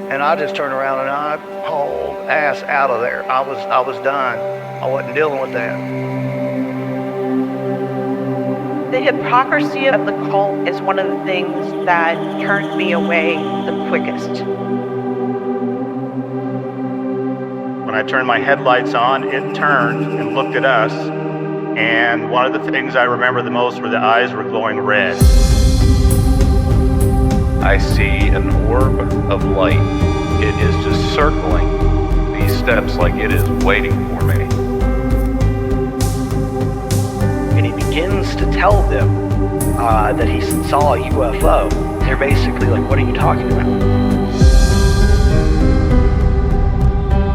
And I just turned around and I hauled ass out of there. I was done. I wasn't dealing with that. The hypocrisy of the cult is one of the things that turned me away the quickest. When I turned my headlights on, it turned and looked at us. And one of the things I remember the most were the eyes were glowing red. I see an orb of light. It is just circling these steps like it is waiting for me. And he begins to tell them that he saw a UFO. They're basically like, what are you talking about?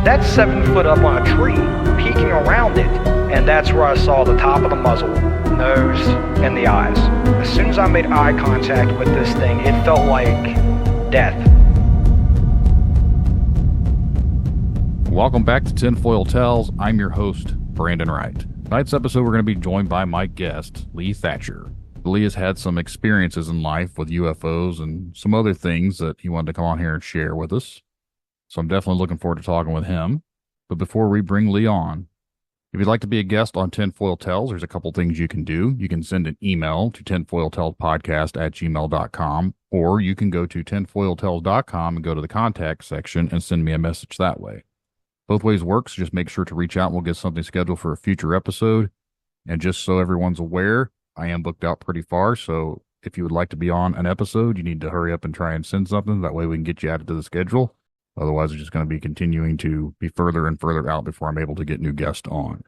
That's 7 foot up on a tree, peeking around it, and that's where I saw the top of the muzzle, nose, and the eyes. As soon as I made eye contact with this thing, it felt like death. Welcome back to Tinfoil Tales. I'm your host, Brandon Wright. Tonight's episode, we're going to be joined by my guest, Leigh Thatcher. Leigh has had some experiences in life with UFOs and some other things that he wanted to come on here and share with us. So I'm definitely looking forward to talking with him. But before we bring Leigh on, if you'd like to be a guest on Tinfoil Tales, there's a couple things you can do. You can send an email to tinfoiltalespodcast@gmail.com, or you can go to tinfoiltales.com and go to the contact section and send me a message that way. Both ways works. Just make sure to reach out and we'll get something scheduled for a future episode. And just so everyone's aware, I am booked out pretty far. So if you would like to be on an episode, you need to hurry up and try and send something. That way we can get you added to the schedule. Otherwise, it's just going to be continuing to be further and further out before I'm able to get new guests on.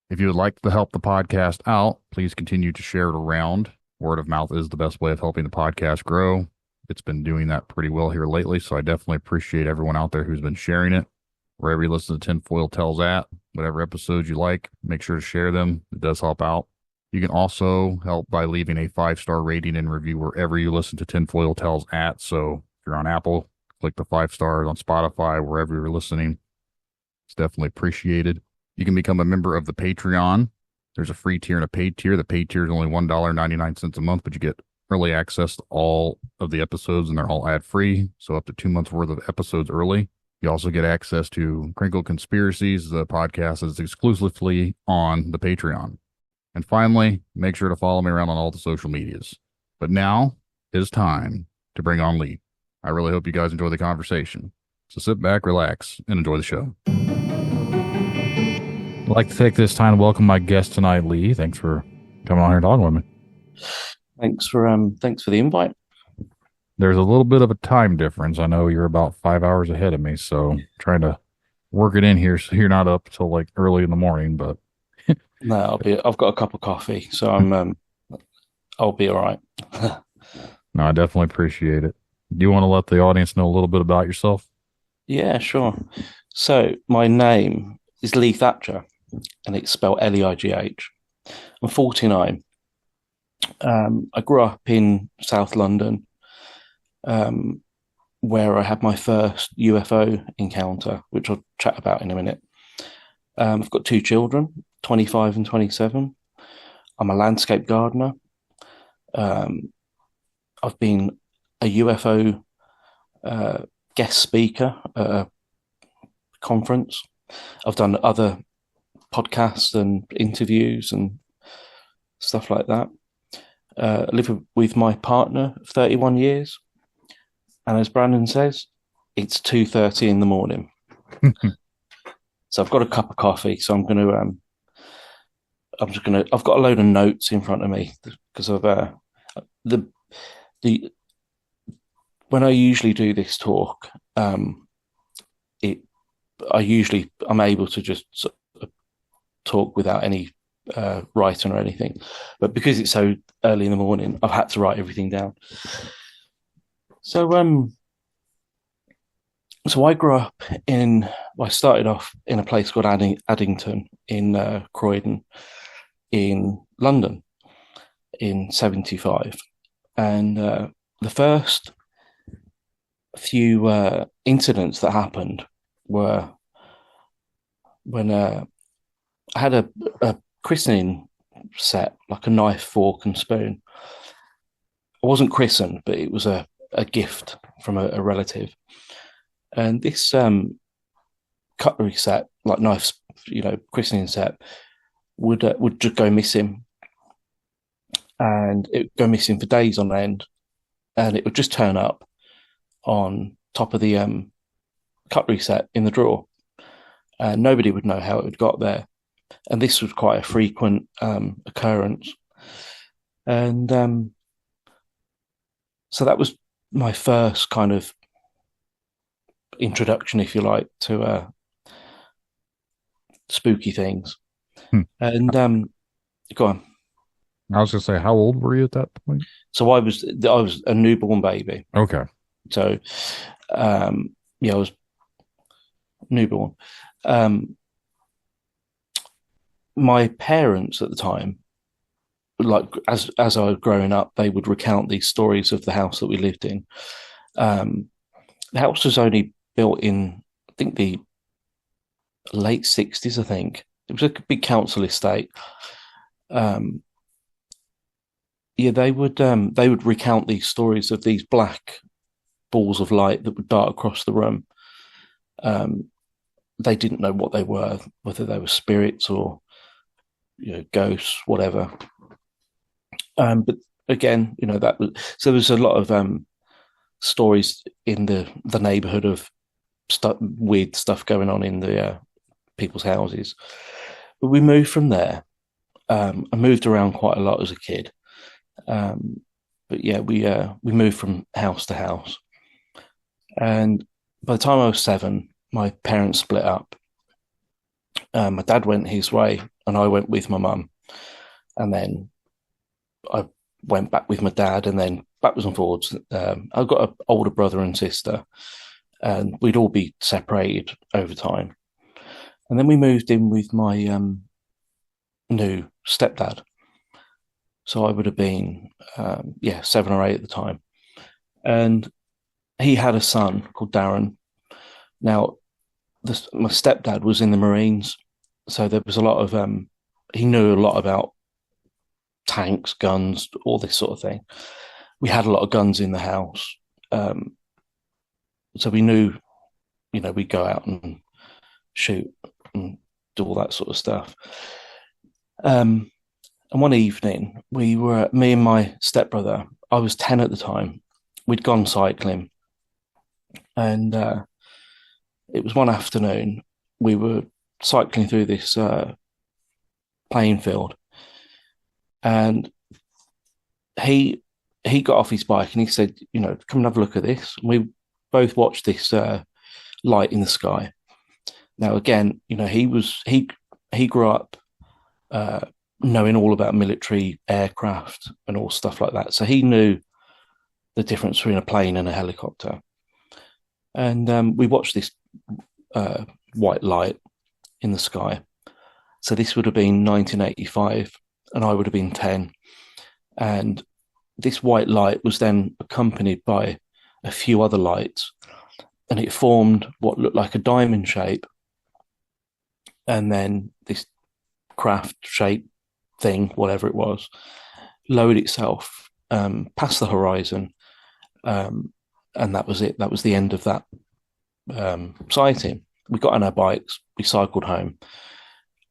If you would like to help the podcast out, please continue to share it around. Word of mouth is the best way of helping the podcast grow. It's been doing that pretty well here lately, so I definitely appreciate everyone out there who's been sharing it. Wherever you listen to Tinfoil Tales at, whatever episodes you like, make sure to share them. It does help out. You can also help by leaving a 5-star rating and review wherever you listen to Tinfoil Tales at. So if you're on Apple, click the 5 stars. On Spotify, wherever you're listening. It's definitely appreciated. You can become a member of the Patreon. There's a free tier and a paid tier. The paid tier is only $1.99 a month, but you get early access to all of the episodes, and they're all ad-free, so up to 2 months worth of episodes early. You also get access to Crinkle Conspiracies, the podcast is exclusively on the Patreon. And finally, make sure to follow me around on all the social medias. But now it is time to bring on Leigh. I really hope you guys enjoy the conversation. So sit back, relax, and enjoy the show. I'd like to take this time to welcome my guest tonight, Leigh. Thanks for coming on here and talking with me. Thanks for the invite. There's a little bit of a time difference. I know you're about 5 hours ahead of me, so trying to work it in here so you're not up till like early in the morning. But no, I've got a cup of coffee, so I'll be all right. No, I definitely appreciate it. Do you want to let the audience know a little bit about yourself? Yeah, sure. So my name is Leigh Thatcher, and it's spelled Leigh. I'm 49. I grew up in South London, where I had my first UFO encounter, which I'll chat about in a minute. I've got 2 children, 25 and 27. I'm a landscape gardener. I've been a UFO guest speaker at a conference. I've done other podcasts and interviews and stuff like that. I live with my partner of 31 years. And as Brandon says, it's 2:30 in the morning. So I've got a cup of coffee. So I've got a load of notes in front of me because of when I usually do this talk, I'm able to just sort of talk without any writing or anything. But because it's so early in the morning, I've had to write everything down. So I grew up I started off in a place called Addington in Croydon in London in 1975. And the first few incidents that happened were when I had a christening set, like a knife, fork and spoon. I wasn't christened, but it was a gift from a relative. And this cutlery set, like knives, christening set, would just go missing, and it would go missing for days on end, and it would just turn up on top of the cutlery set in the drawer, and nobody would know how it had got there. And this was quite a frequent occurrence, and so that was my first kind of introduction, if you like, to spooky things. And go on. I was gonna say, how old were you at that point? So I was a newborn baby. Okay. So yeah, I was newborn. My parents at the time, like as I was growing up, they would recount these stories of the house that we lived in. The house was only built in, I think, the late 60s, I think. It was a big council estate. Yeah, they would recount these stories of these black balls of light that would dart across the room. They didn't know what they were, whether they were spirits or ghosts, whatever. But again, that was, so there was a lot of stories in the neighborhood of weird stuff going on in the people's houses. But we moved from there. I moved around quite a lot as a kid. But yeah, we moved from house to house. And by the time I was 7, my parents split up. My dad went his way and I went with my mum. And then I went back with my dad, and then backwards and forwards. I've got an older brother and sister, and we'd all be separated over time. And then we moved in with my new stepdad. So I would have been, 7 or 8 at the time. And he had a son called Darren. Now, my stepdad was in the Marines. So there was a lot of, he knew a lot about tanks, guns, all this sort of thing. We had a lot of guns in the house. So we knew, we'd go out and shoot and do all that sort of stuff. And one evening, me and my stepbrother, I was 10 at the time, we'd gone cycling. And it was one afternoon, we were cycling through this playing field. And he got off his bike and he said, come and have a look at this. And we both watched this light in the sky. Now, again, he grew up knowing all about military aircraft and all stuff like that. So he knew the difference between a plane and a helicopter. And we watched this white light in the sky. So this would have been 1985, and I would have been 10. And this white light was then accompanied by a few other lights, and it formed what looked like a diamond shape. And then this craft shape thing, whatever it was, lowered itself past the horizon. And that was it. That was the end of that sighting. We got on our bikes, we cycled home.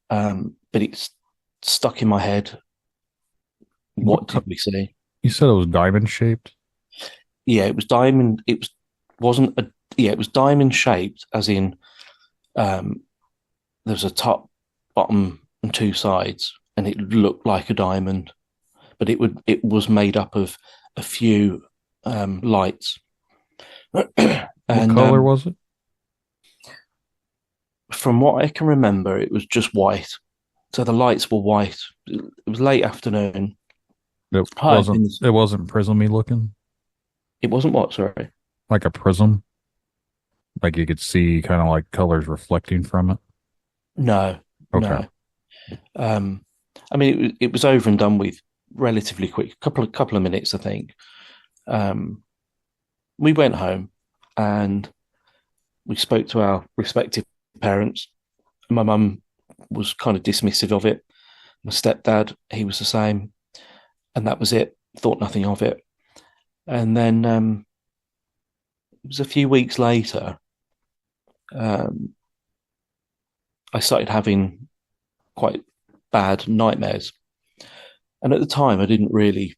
But it's stuck in my head. What did we see? You said it was diamond shaped? Yeah, it was diamond. It was diamond shaped, as in there was a top, bottom, and 2 sides, and it looked like a diamond, but it was made up of a few lights. And, what color was it? From what I can remember, it was just white. So the lights were white. It was late afternoon. It wasn't prismy looking? It wasn't what, sorry? Like a prism? Like you could see kind of like colors reflecting from it? No. Okay. No. I mean, it was over and done with relatively quick. Couple of minutes, I think. We went home and we spoke to our respective parents. My mum was kind of dismissive of it. My stepdad, he was the same. And that was it. Thought nothing of it. And then it was a few weeks later, I started having quite bad nightmares. And at the time, I didn't really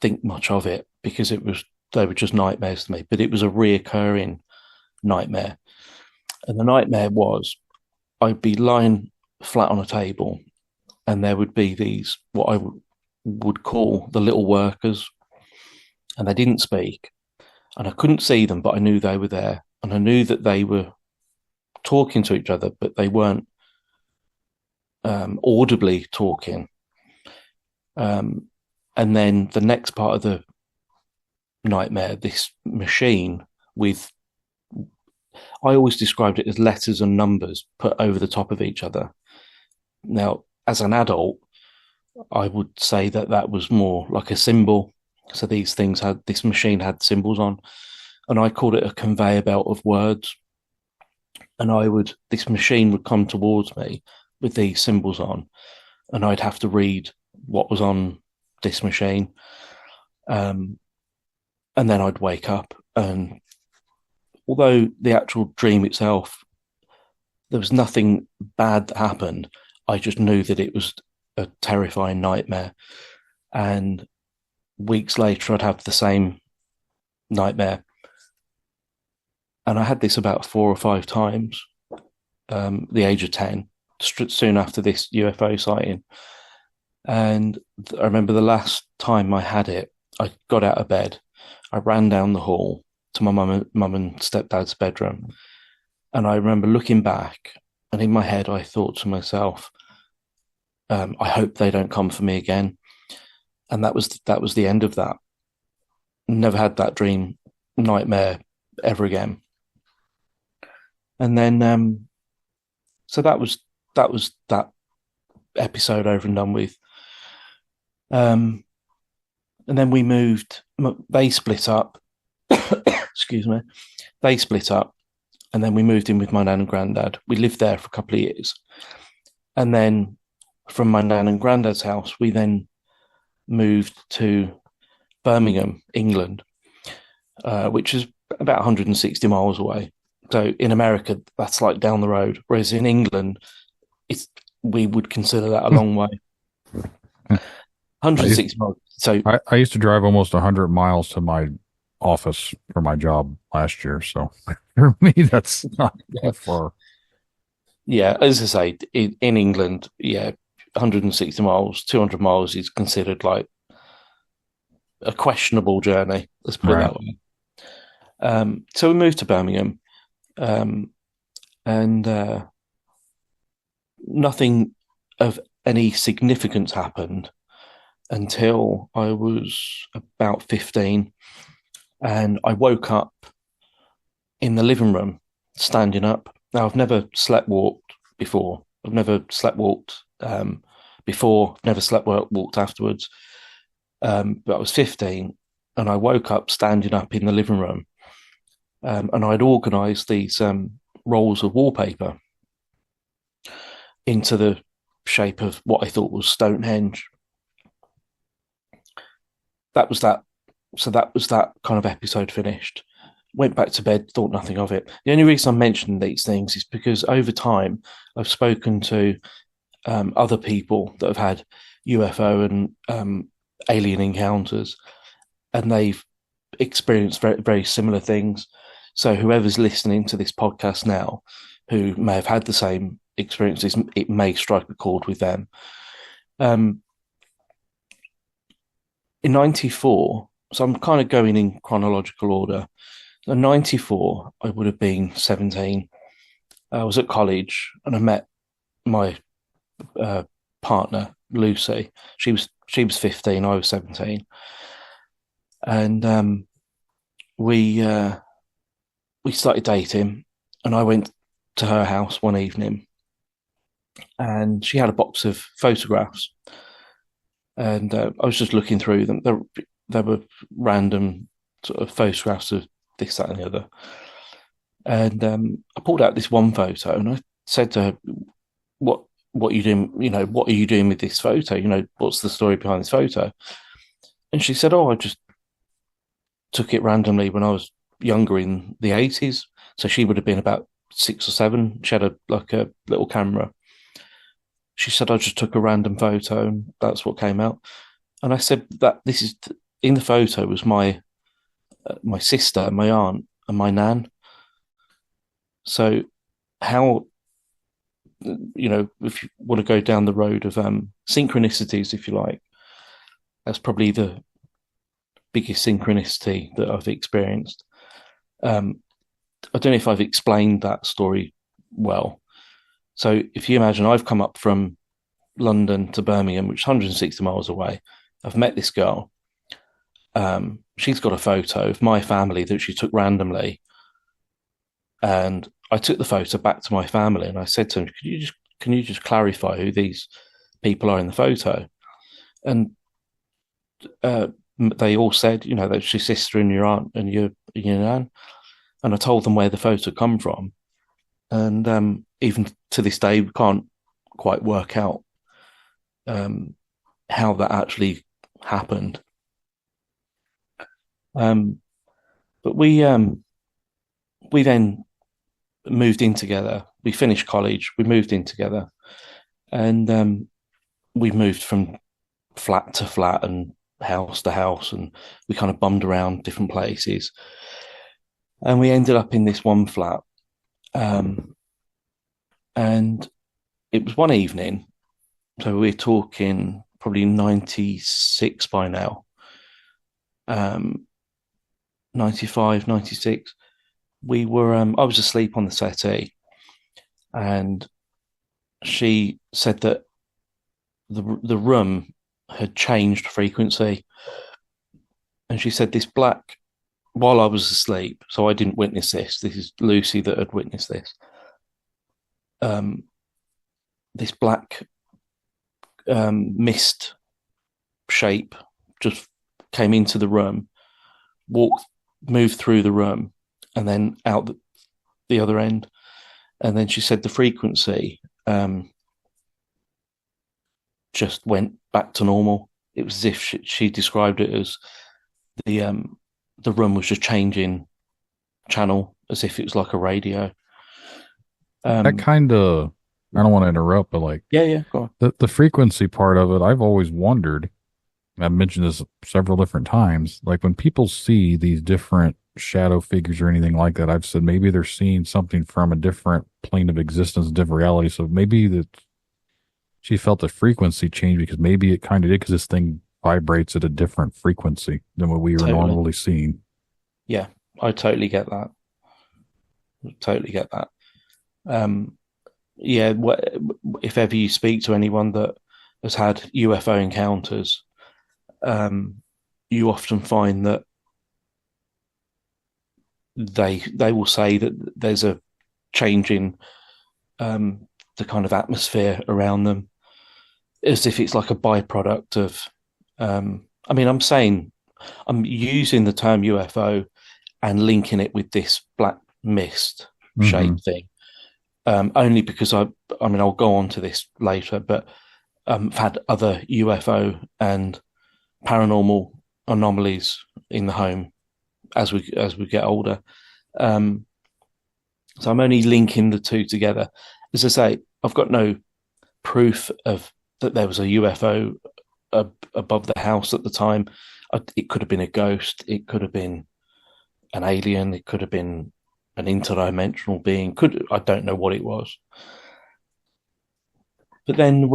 think much of it because they were just nightmares to me, but it was a reoccurring nightmare. And the nightmare was I'd be lying flat on a table and there would be these, what I would call the little workers, and they didn't speak. And I couldn't see them, but I knew they were there. And I knew that they were talking to each other, but they weren't audibly talking. And then the next part of the nightmare, this machine with, I always described it as letters and numbers put over the top of each other. Now, as an adult, I would say that that was more like a symbol. So this machine had symbols on, and I called it a conveyor belt of words. And this machine would come towards me with these symbols on, and I'd have to read what was on this machine. And then I'd wake up, and although the actual dream itself, there was nothing bad that happened, I just knew that it was a terrifying nightmare. And weeks later, I'd have the same nightmare. And I had this about 4 or 5 times, the age of 10, soon after this UFO sighting. And I remember the last time I had it, I got out of bed, I ran down the hall to my mum and stepdad's bedroom. And I remember looking back, and in my head, I thought to myself, I hope they don't come for me again. And that was the end of that. Never had that dream nightmare ever again. And then, so that was that episode over and done with. And then we moved. They split up. Excuse me. They split up, and then we moved in with my nan and granddad. We lived there for a couple of years, and then from my nan and granddad's house, we then moved to Birmingham, England, which is about 160 miles away. So in America, that's like down the road, whereas in England, we would consider that a long way. 160 miles. So I used to drive almost 100 miles to my office for my job last year. So for me, that's not that far. Yeah, as I say, in England, 160 miles, 200 miles is considered like a questionable journey. Let's put it that way. So we moved to Birmingham, and nothing of any significance happened until I was about 15, and I woke up in the living room, standing up. Now, I've never sleepwalked before. I've never sleepwalked before, never sleepwalked afterwards. But I was 15, and I woke up standing up in the living room, and I'd organised these rolls of wallpaper into the shape of what I thought was Stonehenge. That was that. So that was that kind of episode finished. Went back to bed, thought nothing of it. The only reason I'm mentioning these things is because over time I've spoken to other people that have had UFO and alien encounters, and they've experienced very, very similar things. So whoever's listening to this podcast now, who may have had the same experiences, it may strike a chord with them. In 94, so I'm kind of going in chronological order. In 94, I would have been 17. I was at college, and I met my partner, Lucy. She was 15, I was 17. And we started dating, and I went to her house one evening, and she had a box of photographs, and I was just looking through them. There were random sort of photographs of this, that, and the other. And I pulled out this one photo, and I said to her, "What are you doing? What are you doing with this photo? What's the story behind this photo?" And she said, "Oh, I just took it randomly when I was younger in the 80s." So she would have been about 6 or 7. She had a little camera. She said I just took a random photo, and that's what came out. And I said that this is in the photo was my sister, my aunt, and my nan. So how, if you want to go down the road of synchronicities, if you like, that's probably the biggest synchronicity that I've experienced. I don't know if I've explained that story well. So if you imagine I've come up from London to Birmingham, which is 160 miles away. I've met this girl. She's got a photo of my family that she took randomly. And I took the photo back to my family and I said to them, can you just clarify who these people are in the photo? And they all said, that's your sister and your aunt and your nan. And I told them where the photo come from. And even to this day, we can't quite work out how that actually happened. But we then moved in together. We finished college. We moved in together, and we moved from flat to flat and house to house, and we kind of bummed around different places. And we ended up in this one flat, and it was one evening. So we're talking probably 96 by now. 95, 96. We were, I was asleep on the settee, and she said that the room had changed frequency. And she said this black, while I was asleep, so I didn't witness this. This is Lucy that had witnessed this. This black mist shape just came into the room, moved through the room, and then out the other end. And then she said the frequency just went back to normal. It was as if she described it as the room was just changing channel, as if it was like a radio. That kind of, I don't want to interrupt, but like, yeah, go on. the frequency part of it, I've always wondered. I've mentioned this several different times. Like when people see these different shadow figures or anything like that, I've said maybe they're seeing something from a different plane of existence, different reality. So maybe that she felt the frequency change because maybe it kind of did, because this thing vibrates at a different frequency than what we were normally seeing. Yeah, I totally get that. Yeah, if ever you speak to anyone that has had UFO encounters, you often find that they will say that there's a change in the kind of atmosphere around them, as if it's like a byproduct of. I mean, I'm using the term UFO and linking it with this black mist shape thing, only because I'll go on to this later, but I've had other UFO and paranormal anomalies in the home as we get older. So I'm only linking the two together. As I say, I've got no proof of that there was a UFO above the house at the time. It could have been a ghost. It could have been an alien. It could have been an interdimensional being. I don't know what it was. But then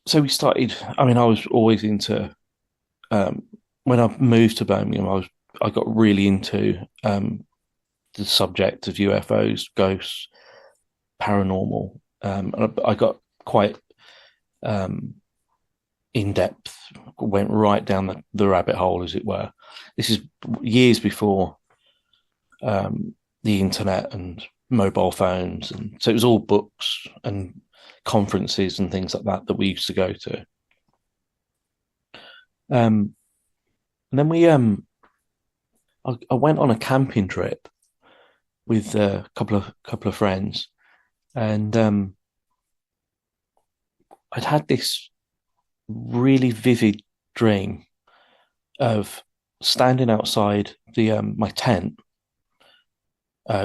so we started. I mean, I was always into. When I moved to Birmingham, I got really into the subject of UFOs, ghosts, paranormal, and I got quite in depth. Went right down the rabbit hole, as it were. This is years before the internet and mobile phones, and so it was all books and conferences and things like that we used to go to. And then I went on a camping trip with a couple of friends, and I'd had this really vivid dream of standing outside my tent,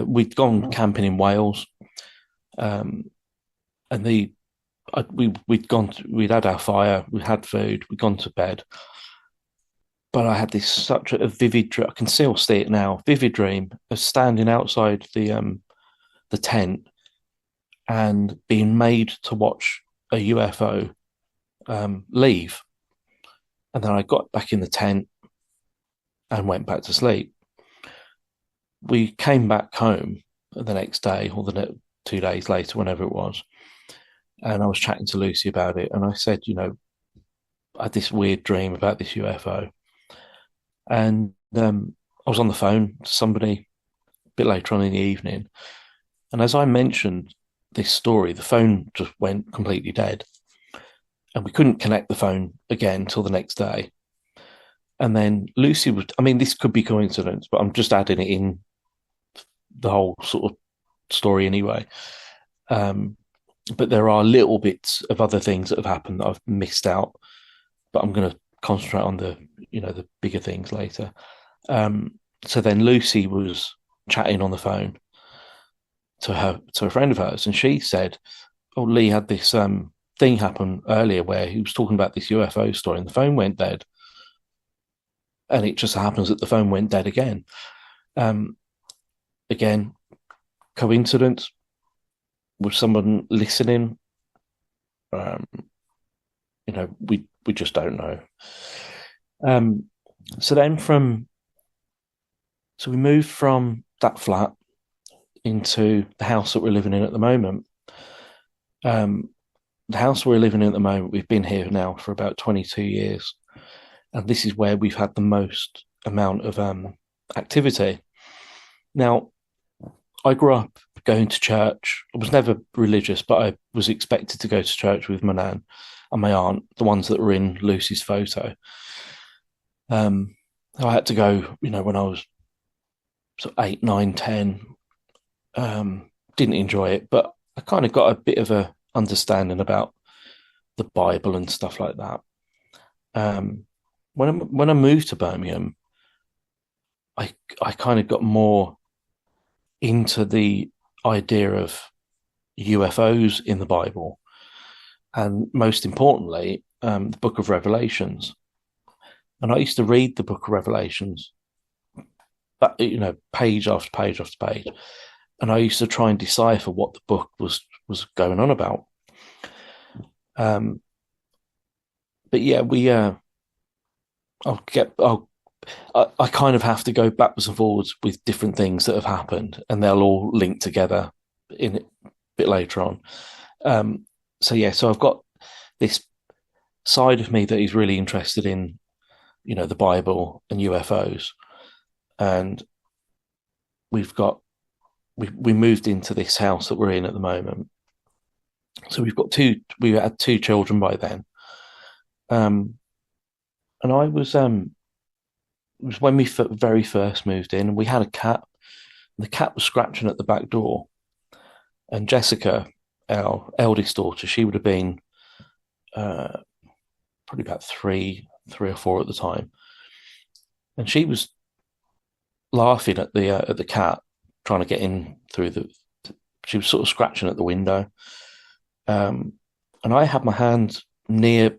We'd gone camping in Wales, and we'd had our fire, we had food, we'd gone to bed. But I had such a vivid dream. I can still see it now. Vivid dream of standing outside the tent and being made to watch a UFO leave. And then I got back in the tent and went back to sleep. We came back home the next day or 2 days later, whenever it was. And I was chatting to Lucy about it. And I said, I had this weird dream about this UFO. And I was on the phone to somebody a bit later on in the evening. And as I mentioned this story, the phone just went completely dead. And we couldn't connect the phone again till the next day. And then Lucy this could be coincidence, but I'm just adding it in the whole sort of story anyway. But there are little bits of other things that have happened that I've missed out. But I'm going to concentrate on the bigger things later. So then Lucy was chatting on the phone to a friend of hers, and she said, "Oh, Leigh had this thing happen earlier where he was talking about this UFO story, and the phone went dead, and it just happens that the phone went dead again. Again, coincidence? Was someone listening? We just don't know." So we moved from that flat into the house that we're living in at the moment. The house we're living in at the moment, we've been here now for about 22 years. And this is where we've had the most amount of activity. Now, I grew up going to church. I was never religious, but I was expected to go to church with my nan and my aunt, the ones that were in Lucy's photo. I had to go, when I was sort of 8, 9, 10. Didn't enjoy it, but I kind of got a bit of a understanding about the Bible and stuff like that. When I moved to Birmingham, I kind of got more into the idea of UFOs in the Bible, and most importantly, the Book of Revelations. And I used to read the Book of Revelations, but page after page after page, and I used to try and decipher what the book was going on about. But yeah, I kind of have to go backwards and forwards with different things that have happened, and they'll all link together in a bit later on. So I've got this side of me that is really interested in, the Bible and UFOs, and we moved into this house that we're in at the moment. So we had 2 children by then. And I was, it was when we very first moved in, and we had a cat. The cat was scratching at the back door. And Jessica, our eldest daughter, she would have been probably about 3 or 4 at the time. And she was laughing at the cat, trying to get in through she was sort of scratching at the window. And I had my hand near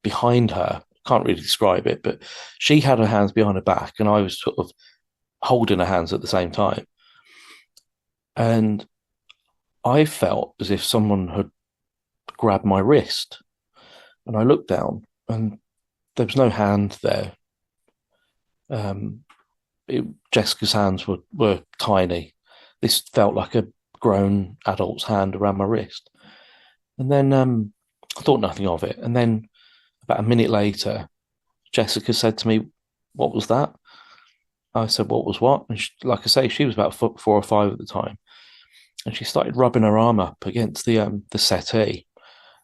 behind her. Can't really describe it, but she had her hands behind her back, and I was sort of holding her hands at the same time. And I felt as if someone had grabbed my wrist, and I looked down, and there was no hand there. Jessica's hands were tiny. This felt like a grown adult's hand around my wrist. And then I thought nothing of it. And then about a minute later, Jessica said to me, "What was that?" I said, "What was what?" And like I say, she was about 4 or 5 at the time. And she started rubbing her arm up against the settee.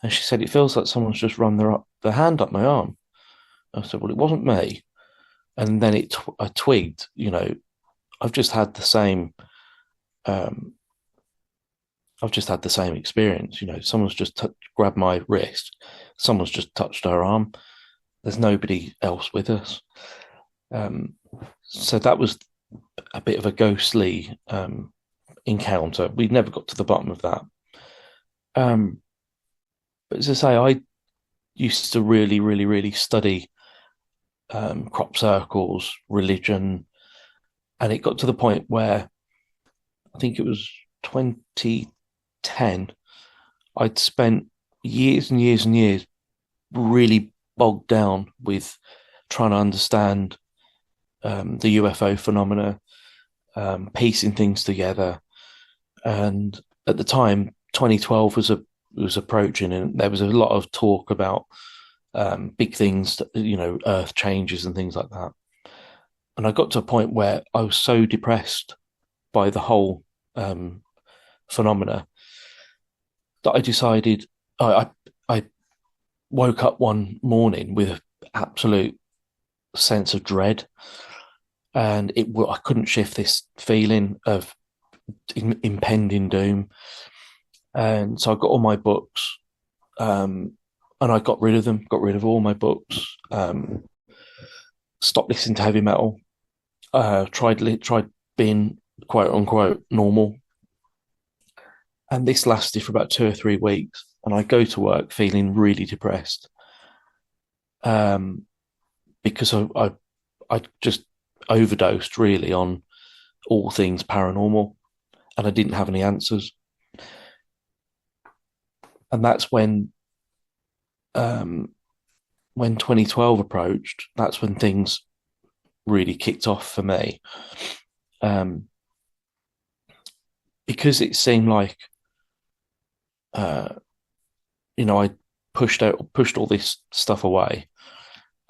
And she said, "It feels like someone's just run their hand up my arm." I said, "Well, it wasn't me." And then I twigged, I've just had the same experience. Someone's just grabbed my wrist. Someone's just touched her arm. There's nobody else with us. So that was a bit of a ghostly encounter. We never got to the bottom of that. But as I say, I used to really, really, really study crop circles, religion, and it got to the point where I think it was 2010. I'd spent years and years and years really bogged down with trying to understand the UFO phenomena, piecing things together. And at the time, 2012 was approaching, and there was a lot of talk about big things, Earth changes and things like that. And I got to a point where I was so depressed by the whole phenomena that I decided I woke up one morning with an absolute sense of dread, and I couldn't shift this feeling of impending doom. And so I got all my books, and I got rid of them, got rid of all my books, stopped listening to heavy metal, tried being quote unquote normal. And this lasted for about 2 or 3 weeks. And I go to work feeling really depressed, because I just overdosed really on all things paranormal, and I didn't have any answers. And that's when 2012 approached. That's when things really kicked off for me, because it seemed like I pushed all this stuff away,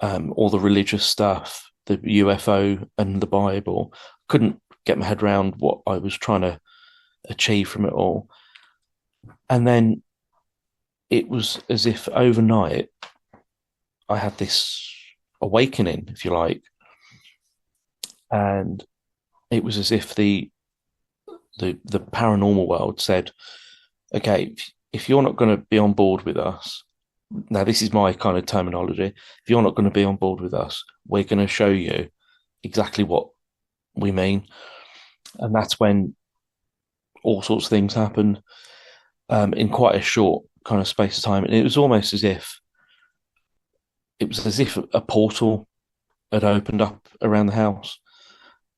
all the religious stuff, the UFO and the Bible. Couldn't get my head around what I was trying to achieve from it all. And then it was as if overnight I had this awakening, if you like. And it was as if the paranormal world said, okay, if you're not going to be on board with us, now this is my kind of terminology, if you're not going to be on board with us, we're going to show you exactly what we mean. And that's when all sorts of things happened in quite a short kind of space of time. And it was almost as if a portal had opened up around the house.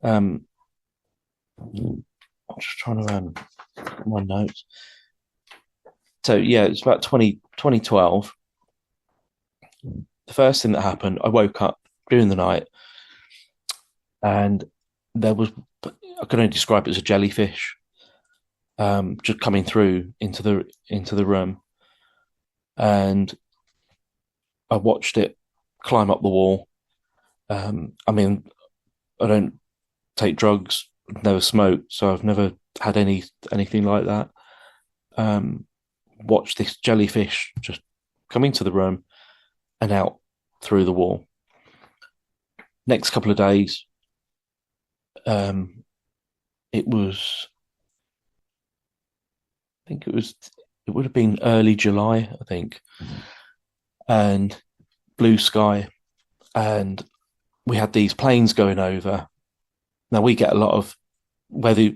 I'm just trying to get my notes. So yeah, it's about 2012. The first thing that happened, I woke up during the night, and there was, I can only describe it as a jellyfish, just coming through into the room, and I watched it climb up the wall. I mean, I don't take drugs, never smoked, so I've never had anything like that. Watched this jellyfish just come into the room and out through the wall. Next couple of days, it would have been early July, I think, and blue sky, and we had these planes going over. Now we get a lot of, whether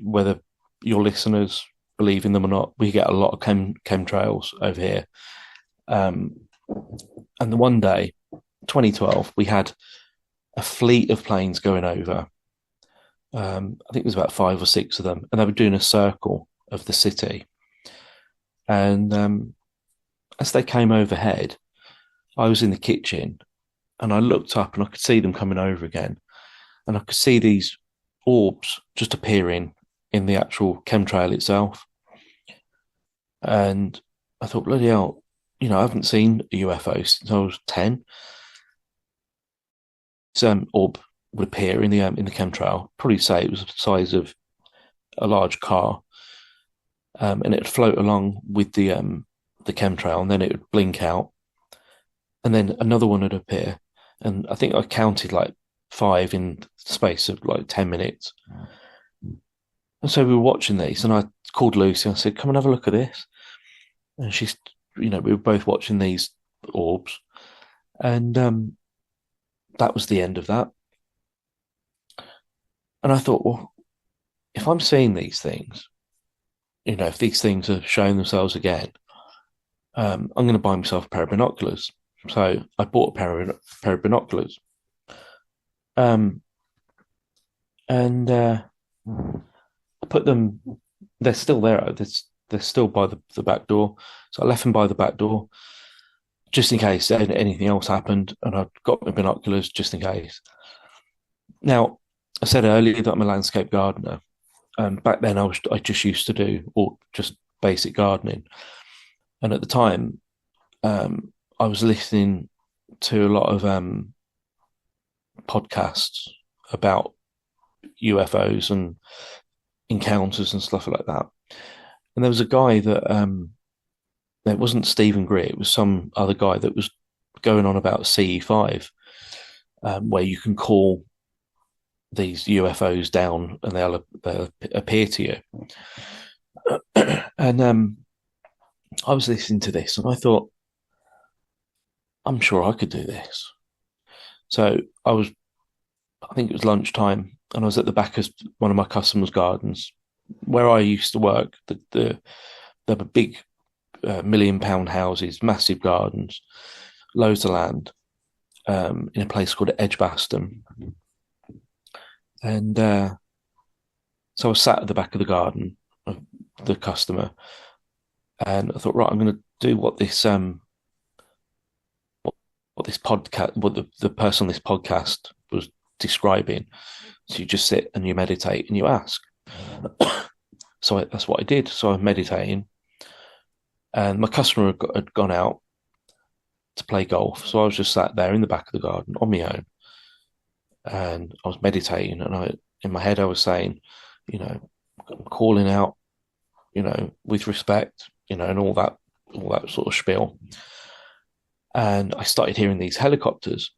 your listeners believe in them or not, we get a lot of chemtrails over here. And the one day, 2012, we had a fleet of planes going over. I think it was about 5 or 6 of them, and they were doing a circle of the city. And as they came overhead, I was in the kitchen, and I looked up and I could see them coming over again. And I could see these orbs just appearing in the actual chemtrail itself. And I thought, bloody hell, I haven't seen a UFO since I was 10. This orb would appear in the chemtrail. Probably say it was the size of a large car, and it would float along with the chemtrail, and then it would blink out, and then another one would appear. And I think I counted like 5 in the space of like 10 minutes. And so we were watching these, and I called Lucy and I said, come and have a look at this. And she's, we were both watching these orbs. And that was the end of that. And I thought, well, if I'm seeing these things, if these things are showing themselves again, I'm going to buy myself a pair of binoculars. So I bought a pair of binoculars. Um, and I put them, they're still there. They're still by the back door. So I left them by the back door just in case anything else happened. And I got my binoculars just in case. Now, I said earlier that I'm a landscape gardener. Back then, I just used to do all just basic gardening. And at the time, I was listening to a lot of podcasts about UFOs and encounters and stuff like that. And there was a guy that it wasn't Stephen Gray, it was some other guy that was going on about CE5, where you can call these UFOs down and they'll appear to you. And I was listening to this and I thought, I'm sure I could do this. So I think it was lunchtime, and I was at the back of one of my customers' gardens where I used to work. There were big £1 million houses, massive gardens, loads of land, in a place called Edgbaston. And so I was sat at the back of the garden of the customer, and I thought, right, I'm going to do what this podcast, what the person on this podcast was describing. So you just sit and you meditate and you ask. So that's what I did. So I'm meditating, and my customer had gone out to play golf. So I was just sat there in the back of the garden on my own, and I was meditating. And in my head, I was saying, I'm calling out, with respect, and all that sort of spiel. And I started hearing these helicopters.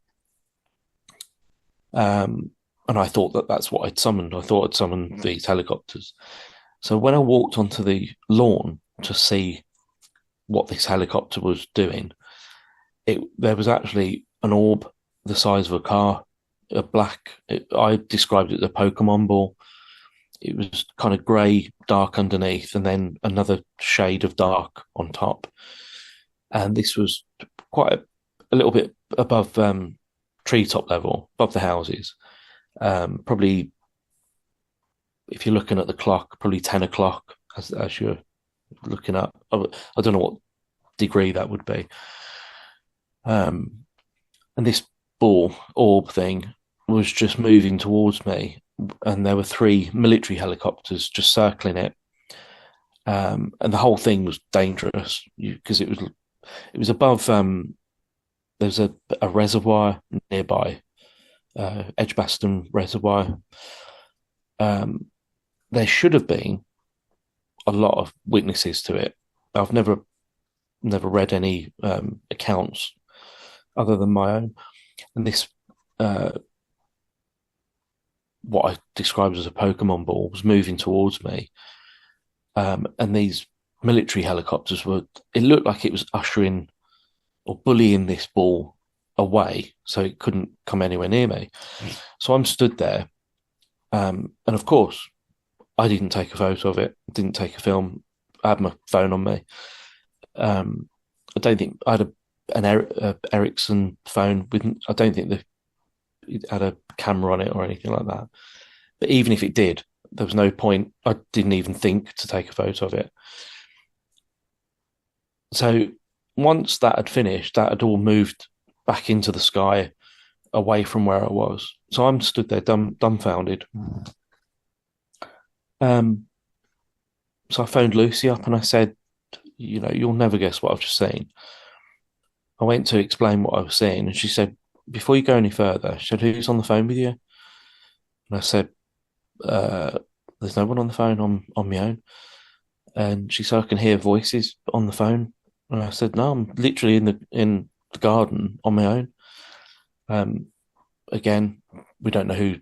And I thought that's what I'd summoned. I thought I'd summoned these helicopters. So when I walked onto the lawn to see what this helicopter was doing, there was actually an orb the size of a car, I described it as a Pokemon ball. It was kind of grey, dark underneath, and then another shade of dark on top. And this was quite a little bit above treetop level, above the houses. Probably, if you're looking at the clock, probably 10 o'clock as you're looking up. I don't know what degree that would be. And this orb thing was just moving towards me, and there were 3 military helicopters just circling it. And the whole thing was dangerous because it was above. There's a reservoir nearby, Edgbaston Reservoir. There should have been a lot of witnesses to it. I've never read any accounts other than my own. And this, what I described as a Pokemon ball, was moving towards me. And these military helicopters it looked like it was ushering or bullying this ball away so it couldn't come anywhere near me. So I'm stood there. And of course, I didn't take a photo of it, didn't take a film. I had my phone on me. I don't think I had an Ericsson phone. I don't think it had a camera on it or anything like that. But even if it did, there was no point. I didn't even think to take a photo of it. So once that had finished, that had all moved back into the sky away from where I was. So I'm stood there dumbfounded. So I phoned Lucy up and I said, you'll never guess what I've just seen. I went to explain what I was seeing, and she said, before you go any further, she said, who's on the phone with you? And I said, there's no one on the phone. I'm on my own. And she said, I can hear voices on the phone. And I said, no, I'm literally in the garden on my own. Again, we don't know who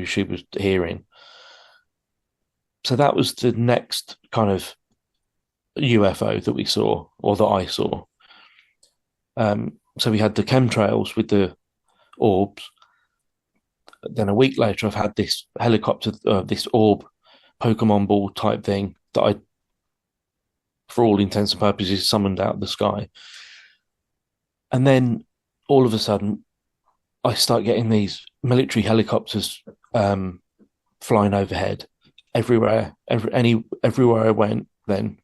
she was hearing. So that was the next kind of UFO that we saw, or that I saw. So we had the chemtrails with the orbs, But then a week later, I've had this helicopter, this orb, Pokemon ball type thing that I, for all intents and purposes, summoned out of the sky. And then all of a sudden, I start getting these military helicopters flying overhead everywhere. Everywhere I went, then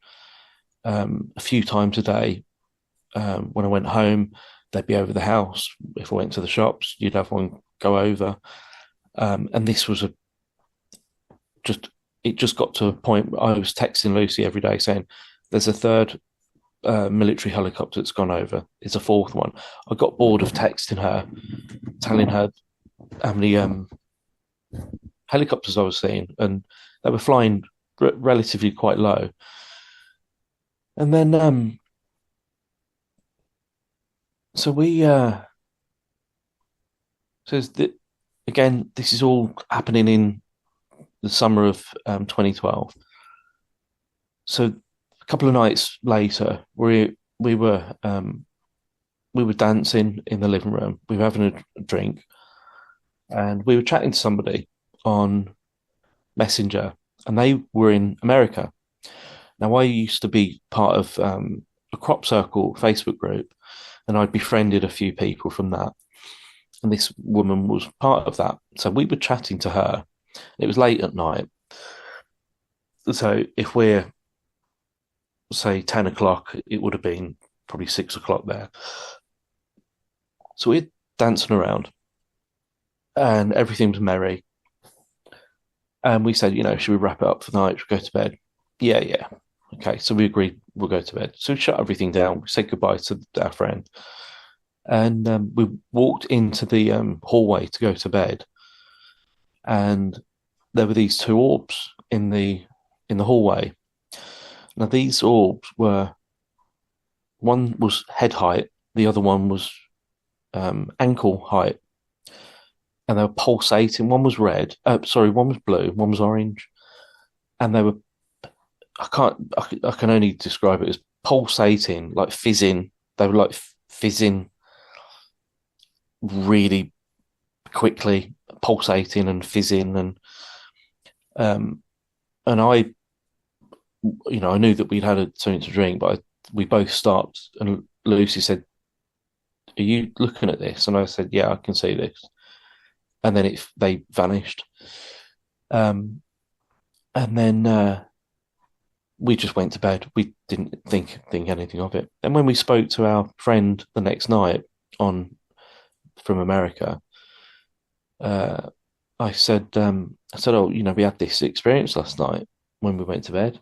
a few times a day. When I went home, they'd be over the house. If I went to the shops, you'd have one go over. And this was it just got to a point where I was texting Lucy every day saying, there's a third military helicopter that's gone over. It's a fourth one. I got bored of texting her, telling her how many helicopters I was seeing, and they were flying relatively quite low. And then, so we, says that again, this is all happening in the summer of 2012. So a couple of nights later, we were dancing in the living room. We were having a drink, and we were chatting to somebody on Messenger, and they were in America. Now, I used to be part of a crop circle Facebook group, and I'd befriended a few people from that. And this woman was part of that. So we were chatting to her. It was late at night. So if we're, say, 10 o'clock, it would have been probably 6 o'clock there. So we're dancing around, and everything was merry. And we said, should we wrap it up for the night? Should we go to bed? Yeah. Okay, so we agreed we'll go to bed. So we shut everything down. We said goodbye to our friend. And we walked into the hallway to go to bed. And there were these two orbs in the hallway. Now, these orbs were, one was head height, the other one was ankle height. And they were pulsating. One was red. One was blue. One was orange. And they were, I can only describe it as pulsating, like fizzing. They were like fizzing really quickly, pulsating and fizzing. And I, I knew that we'd had something to drink, but we both stopped. And Lucy said, "Are you looking at this?" And I said, "Yeah, I can see this." And then they vanished. And then we just went to bed. We didn't think anything of it. And when we spoke to our friend the next night from America, I said, "Oh, we had this experience last night when we went to bed."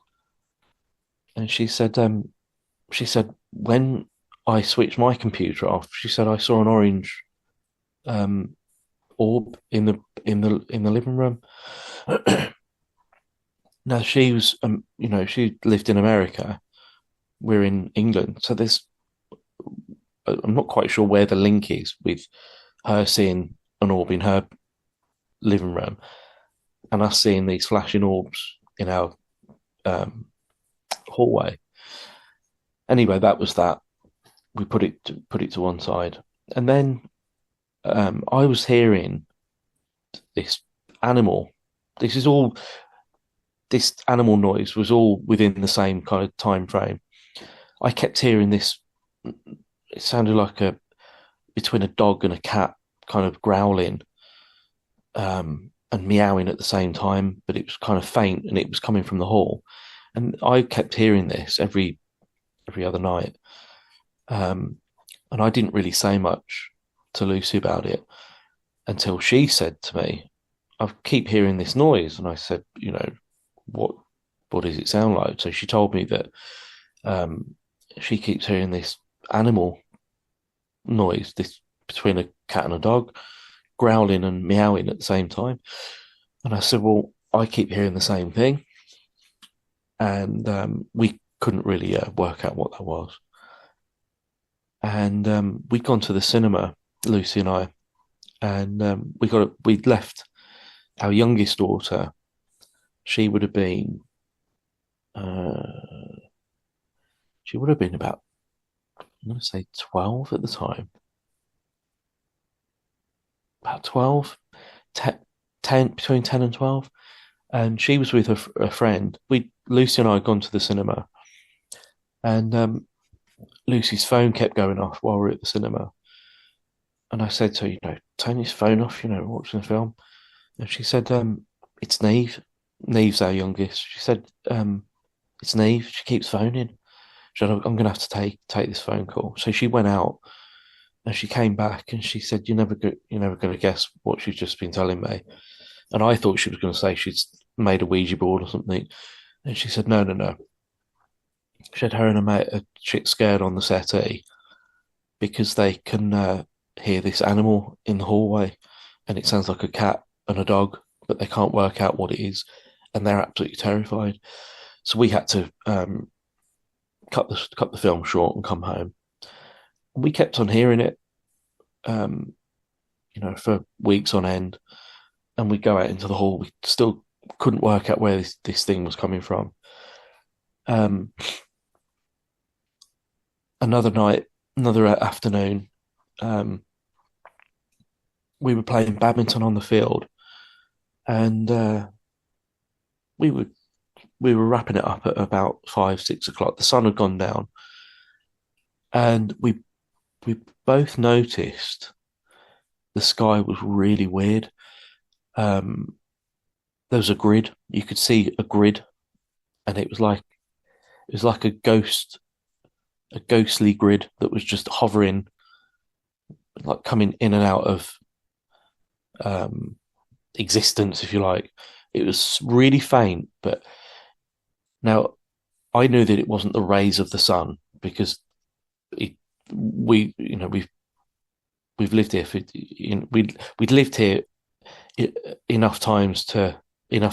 And she said, when I switched my computer off, she said I saw an orange orb in the living room. Now she was, she lived in America. We're in England, so I'm not quite sure where the link is with her seeing an orb in her living room and us seeing these flashing orbs in our hallway. Anyway, that was that. We put it to one side, and then I was hearing this animal. This animal noise was all within the same kind of time frame. I kept hearing this. It sounded like between a dog and a cat kind of growling and meowing at the same time, but it was kind of faint and it was coming from the hall. And I kept hearing this every other night. And I didn't really say much to Lucy about it until she said to me, "I keep hearing this noise." And I said, what does it sound like? So she told me that she keeps hearing this animal noise, this between a cat and a dog, growling and meowing at the same time. And I said, "Well, I keep hearing the same thing." And we couldn't really work out what that was. And we'd gone to the cinema, Lucy and I, and we'd left our youngest daughter. She would have been about, I'm going to say 12 at the time. About 12. between 10 and 12. And she was with a friend. Lucy and I had gone to the cinema, and Lucy's phone kept going off while we were at the cinema. And I said to her, turn your phone off, watching the film. And she said, it's Neve. Neve's our youngest. She said, it's Neve. She keeps phoning. She said, I'm going to have to take this phone call. So she went out and she came back and she said, you're never going to guess what she's just been telling me. And I thought she was going to say she'd made a Ouija board or something. And she said, no. She said her and her mate are shit scared on the settee because they can hear this animal in the hallway and it sounds like a cat and a dog, but they can't work out what it is. And they're absolutely terrified. So we had to cut the film short and come home. And we kept on hearing it, for weeks on end. And we'd go out into the hall. We still couldn't work out where this thing was coming from. Another afternoon, we were playing badminton on the field, and we were wrapping it up at about 5-6 o'clock. The sun had gone down, and we both noticed the sky was really weird. There was a grid. You could see a grid, and it was like a ghostly grid that was just hovering, like coming in and out of existence, if you like. It was really faint, but now I knew that it wasn't the rays of the sun because we've lived here we'd lived here enough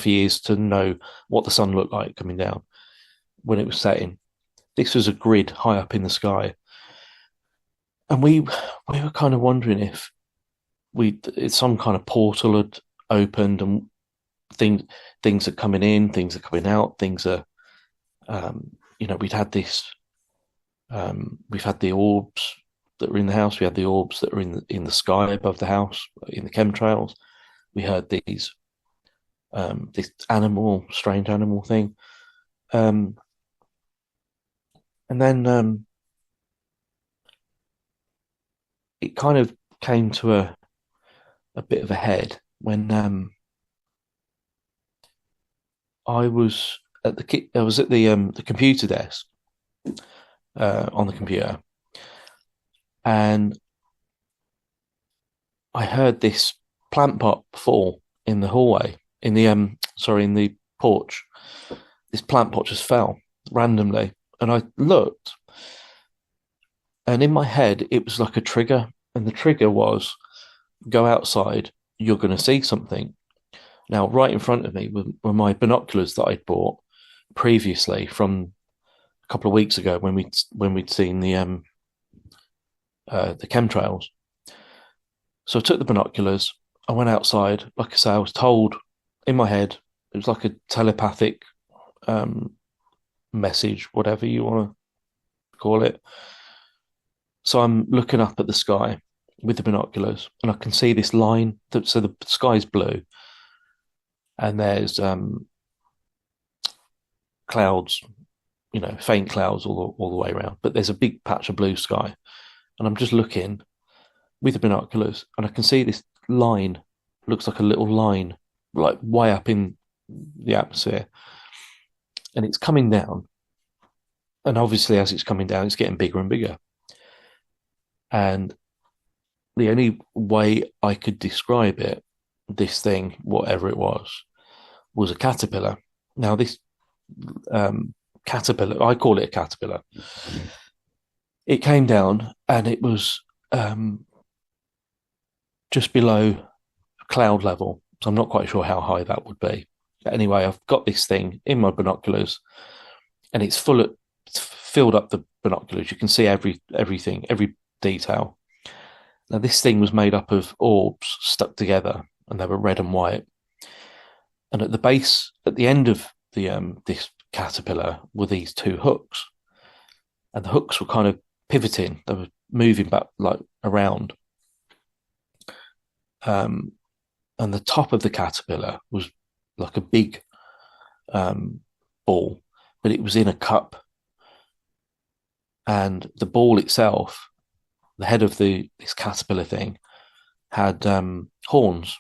years to know what the sun looked like coming down when it was setting. This was a grid high up in the sky, and we were kind of wondering if some kind of portal had opened and things are coming in, things are coming out, things are we'd had this. We've had the orbs that were in the house. We had the orbs that were in the sky above the house, in the chemtrails. We heard these this strange animal thing, and then it kind of came to a bit of a head when I was at the computer desk on the computer, and I heard this plant pot fall in the hallway, in the porch. This plant pot just fell randomly, and I looked, and in my head it was like a trigger, and the trigger was, go outside, you're going to see something. Now, right in front of me were my binoculars that I'd bought previously from a couple of weeks ago when we'd seen the chemtrails. So I took the binoculars, I went outside. Like I say, I was told in my head, it was like a telepathic message, whatever you want to call it. So I'm looking up at the sky with the binoculars, and I can see this line. So the sky's blue, and there's clouds, faint clouds all the way around. But there's a big patch of blue sky, and I'm just looking with the binoculars, and I can see this line. Looks like a little line, like way up in the atmosphere, and it's coming down. And obviously, as it's coming down, it's getting bigger and bigger. And the only way I could describe it, this thing, whatever it was a caterpillar. Now, this caterpillar, I call it a caterpillar. It came down, and it was just below cloud level. So I'm not quite sure how high that would be. But anyway, I've got this thing in my binoculars, and it's filled up the binoculars. You can see everything, every detail. Now, this thing was made up of orbs stuck together, and they were red and white. And at the end of this caterpillar were these two hooks, and the hooks were kind of pivoting. They were moving back, like, around. And and the top of the caterpillar was like a big ball, but it was in a cup. And the ball itself, the head of this caterpillar thing, had horns.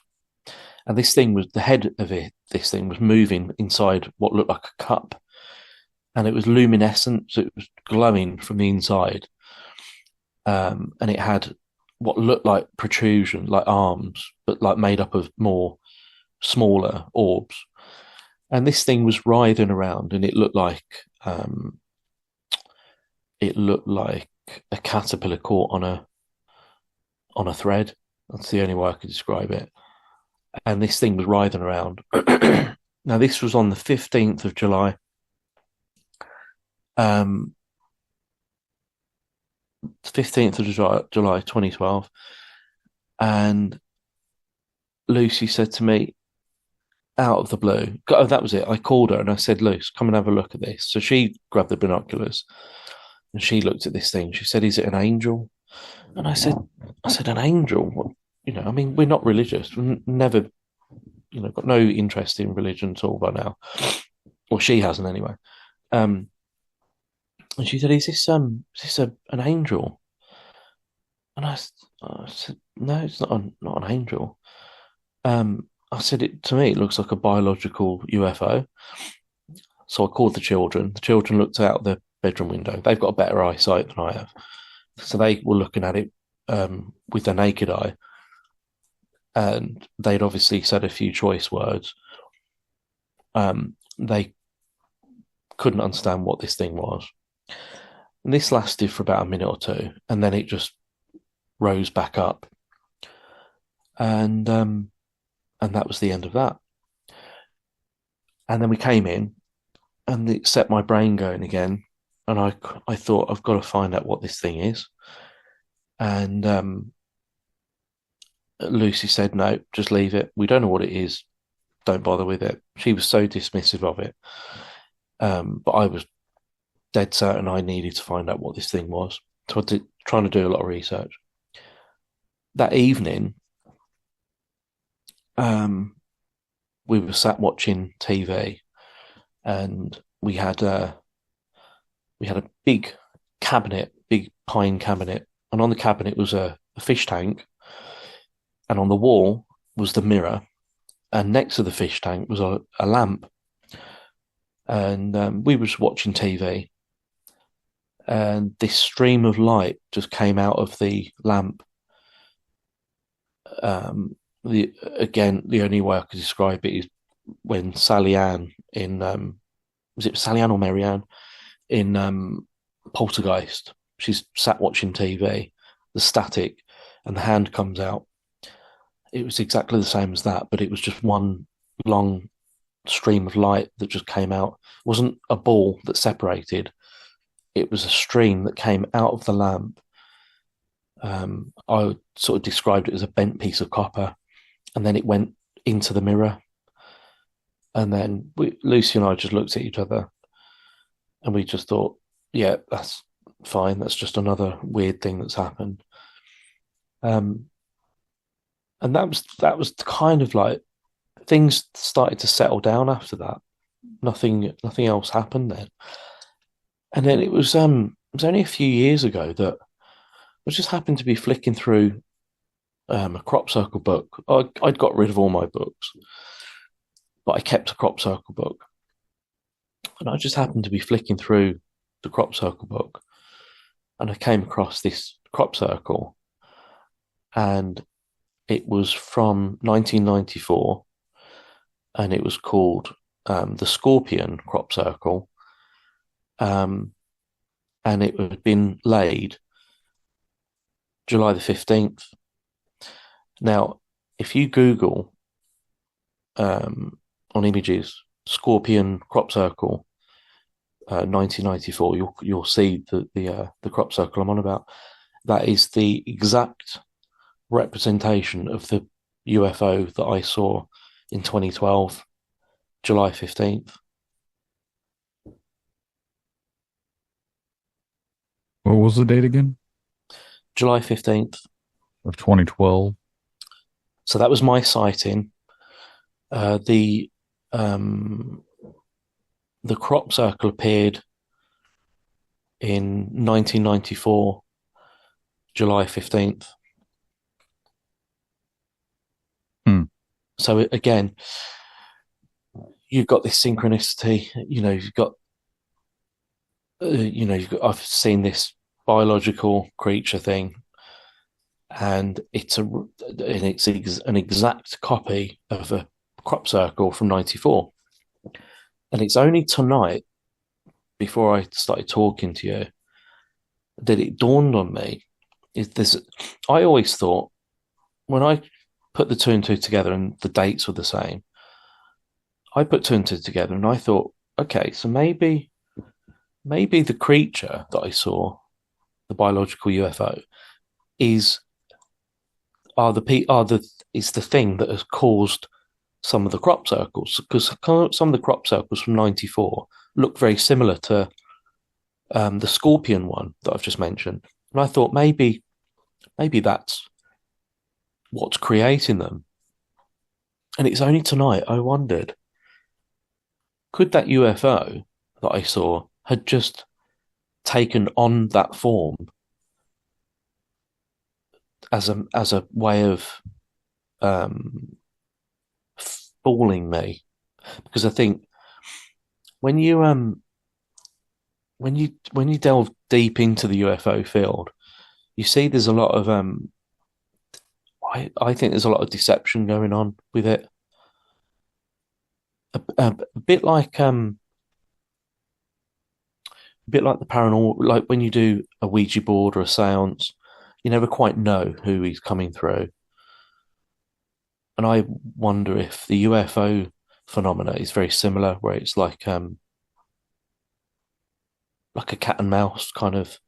And this thing was, the head of this thing was moving inside what looked like a cup. And it was luminescent, so it was glowing from the inside. And it had what looked like protrusion, like arms, but like made up of more smaller orbs. And this thing was writhing around, and it looked like a caterpillar caught on a thread. That's the only way I could describe it. And this thing was writhing around. Now, this was on the 15th of July. 15th of July 2012. And Lucy said to me, out of the blue, that was it. I called her and I said, Luce, come and have a look at this. So she grabbed the binoculars and she looked at this thing. She said, is it an angel? And I said, an angel? What? I mean, we're not religious. We've never, got no interest in religion at all by now. Or she hasn't anyway. And she said, is this an angel? And I said, no, it's not an angel. I said, to me, it looks like a biological UFO. So I called the children. The children looked out the bedroom window. They've got a better eyesight than I have. So they were looking at it with their naked eye. And they'd obviously said a few choice words. They couldn't understand what this thing was. And this lasted for about a minute or two. And then it just rose back up. And that was the end of that. And then we came in, and it set my brain going again. And I thought, I've got to find out what this thing is. And Lucy said, no, just leave it. We don't know what it is. Don't bother with it. She was so dismissive of it. But I was dead certain I needed to find out what this thing was. So I did, trying to do a lot of research. That evening, we were sat watching TV, and we had a big cabinet, big pine cabinet, and on the cabinet was a fish tank, and on the wall was the mirror, and next to the fish tank was a lamp, and we was watching TV, and this stream of light just came out of the lamp. The only way I could describe it is when Sally Ann in was it Sally Ann or Mary Ann in Poltergeist? She's sat watching TV, the static, and the hand comes out. It was exactly the same as that, but it was just one long stream of light that just came out. It wasn't a ball that separated. It was a stream that came out of the lamp. I sort of described it as a bent piece of copper, and then it went into the mirror. And then Lucy and I just looked at each other, and we just thought, yeah, that's fine. That's just another weird thing that's happened. And that was kind of like, things started to settle down after that. Nothing else happened then. And then it was only a few years ago that I just happened to be flicking through a crop circle book. I'd got rid of all my books, but I kept a crop circle book. And I just happened to be flicking through the crop circle book, and I came across this crop circle, and it was from 1994, and it was called the Scorpion crop circle, and it had been laid July the 15th. Now, if you Google on images Scorpion crop circle 1994, you'll see the crop circle I'm on about. That is the exact representation of the UFO that I saw in 2012, July 15th. What was the date again? July 15th. Of 2012. So that was my sighting. The crop circle appeared in 1994, July 15th. So again, you've got this synchronicity. I've seen this biological creature thing, and it's an exact copy of a crop circle from '94. And it's only tonight, before I started talking to you, that it dawned on me. I always thought, when I put the two and two together and the dates were the same, I put two and two together and I thought, okay, so maybe the creature that I saw, the biological UFO, is the thing that has caused some of the crop circles, because some of the crop circles from '94 look very similar to the scorpion one that I've just mentioned, and I thought maybe that's what's creating them. And it's only tonight I wondered, could that UFO that I saw had just taken on that form as a way of fooling me? Because I think when you delve deep into the UFO field, you see there's a lot of I think there's a lot of deception going on with it. A bit like the paranormal, like when you do a Ouija board or a seance, you never quite know who is coming through. And I wonder if the UFO phenomena is very similar, where it's like a cat and mouse, kind of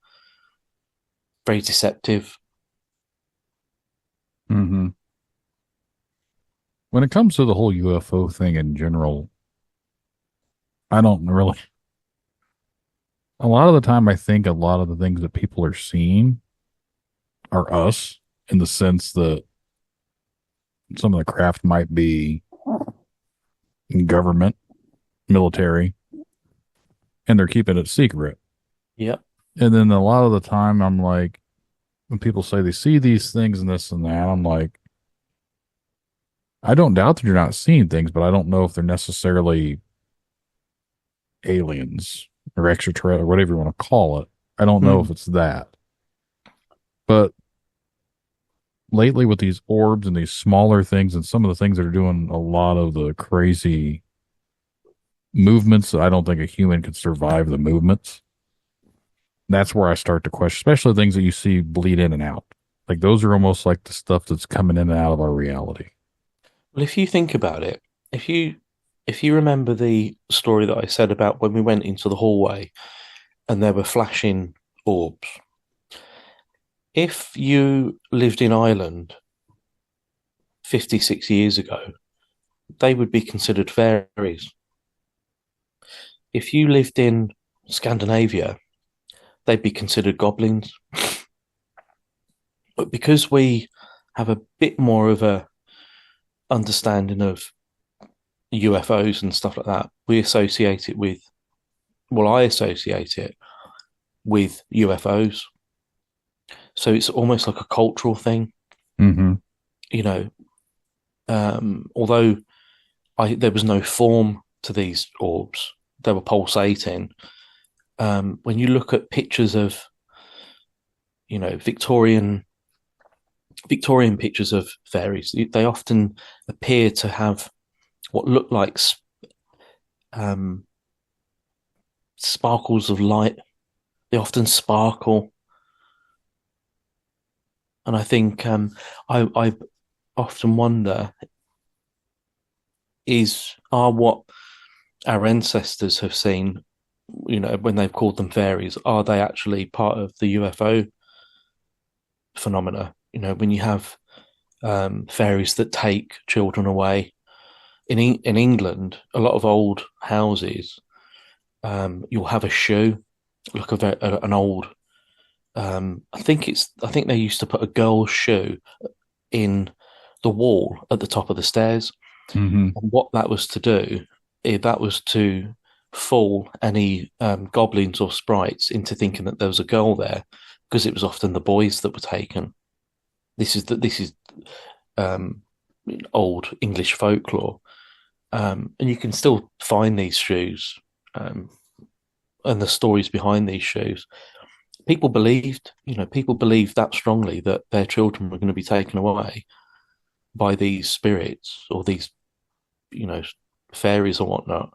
very deceptive. Mm-hmm. When it comes to the whole UFO thing in general, I don't really. A lot of the time, I think a lot of the things that people are seeing are us, in the sense that some of the craft might be government, military, and they're keeping it secret. Yep. And then a lot of the time, I'm like, when people say they see these things and this and that, I'm like, I don't doubt that you're not seeing things, but I don't know if they're necessarily aliens or extraterrestrial or whatever you want to call it. I don't know if it's that. But lately with these orbs and these smaller things and some of the things that are doing a lot of the crazy movements, I don't think a human could survive the movements. That's where I start to question, especially things that you see bleed in and out. Like those are almost like the stuff that's coming in and out of our reality. Well, if you think about it, if you remember the story that I said about when we went into the hallway and there were flashing orbs, if you lived in Ireland 56 years ago, they would be considered fairies. If you lived in Scandinavia, they'd be considered goblins. But because we have a bit more of a understanding of UFOs and stuff like that, we associate it with, well, I associate it with UFOs. So it's almost like a cultural thing. Mm-hmm. Although there was no form to these orbs, they were pulsating. When you look at pictures of, Victorian pictures of fairies, they often appear to have what look like sparkles of light. They often sparkle. And I think I often wonder, are what our ancestors have seen, when they've called them fairies, are they actually part of the UFO phenomena? When you have fairies that take children away. In England, a lot of old houses, you'll have a shoe, like an old. I think they used to put a girl's shoe in the wall at the top of the stairs. Mm-hmm. And what that was to do, that was to fool any goblins or sprites into thinking that there was a girl there, because it was often the boys that were taken. This is old English folklore, and you can still find these shoes and the stories behind these shoes. People believed that strongly that their children were going to be taken away by these spirits or these, fairies or whatnot.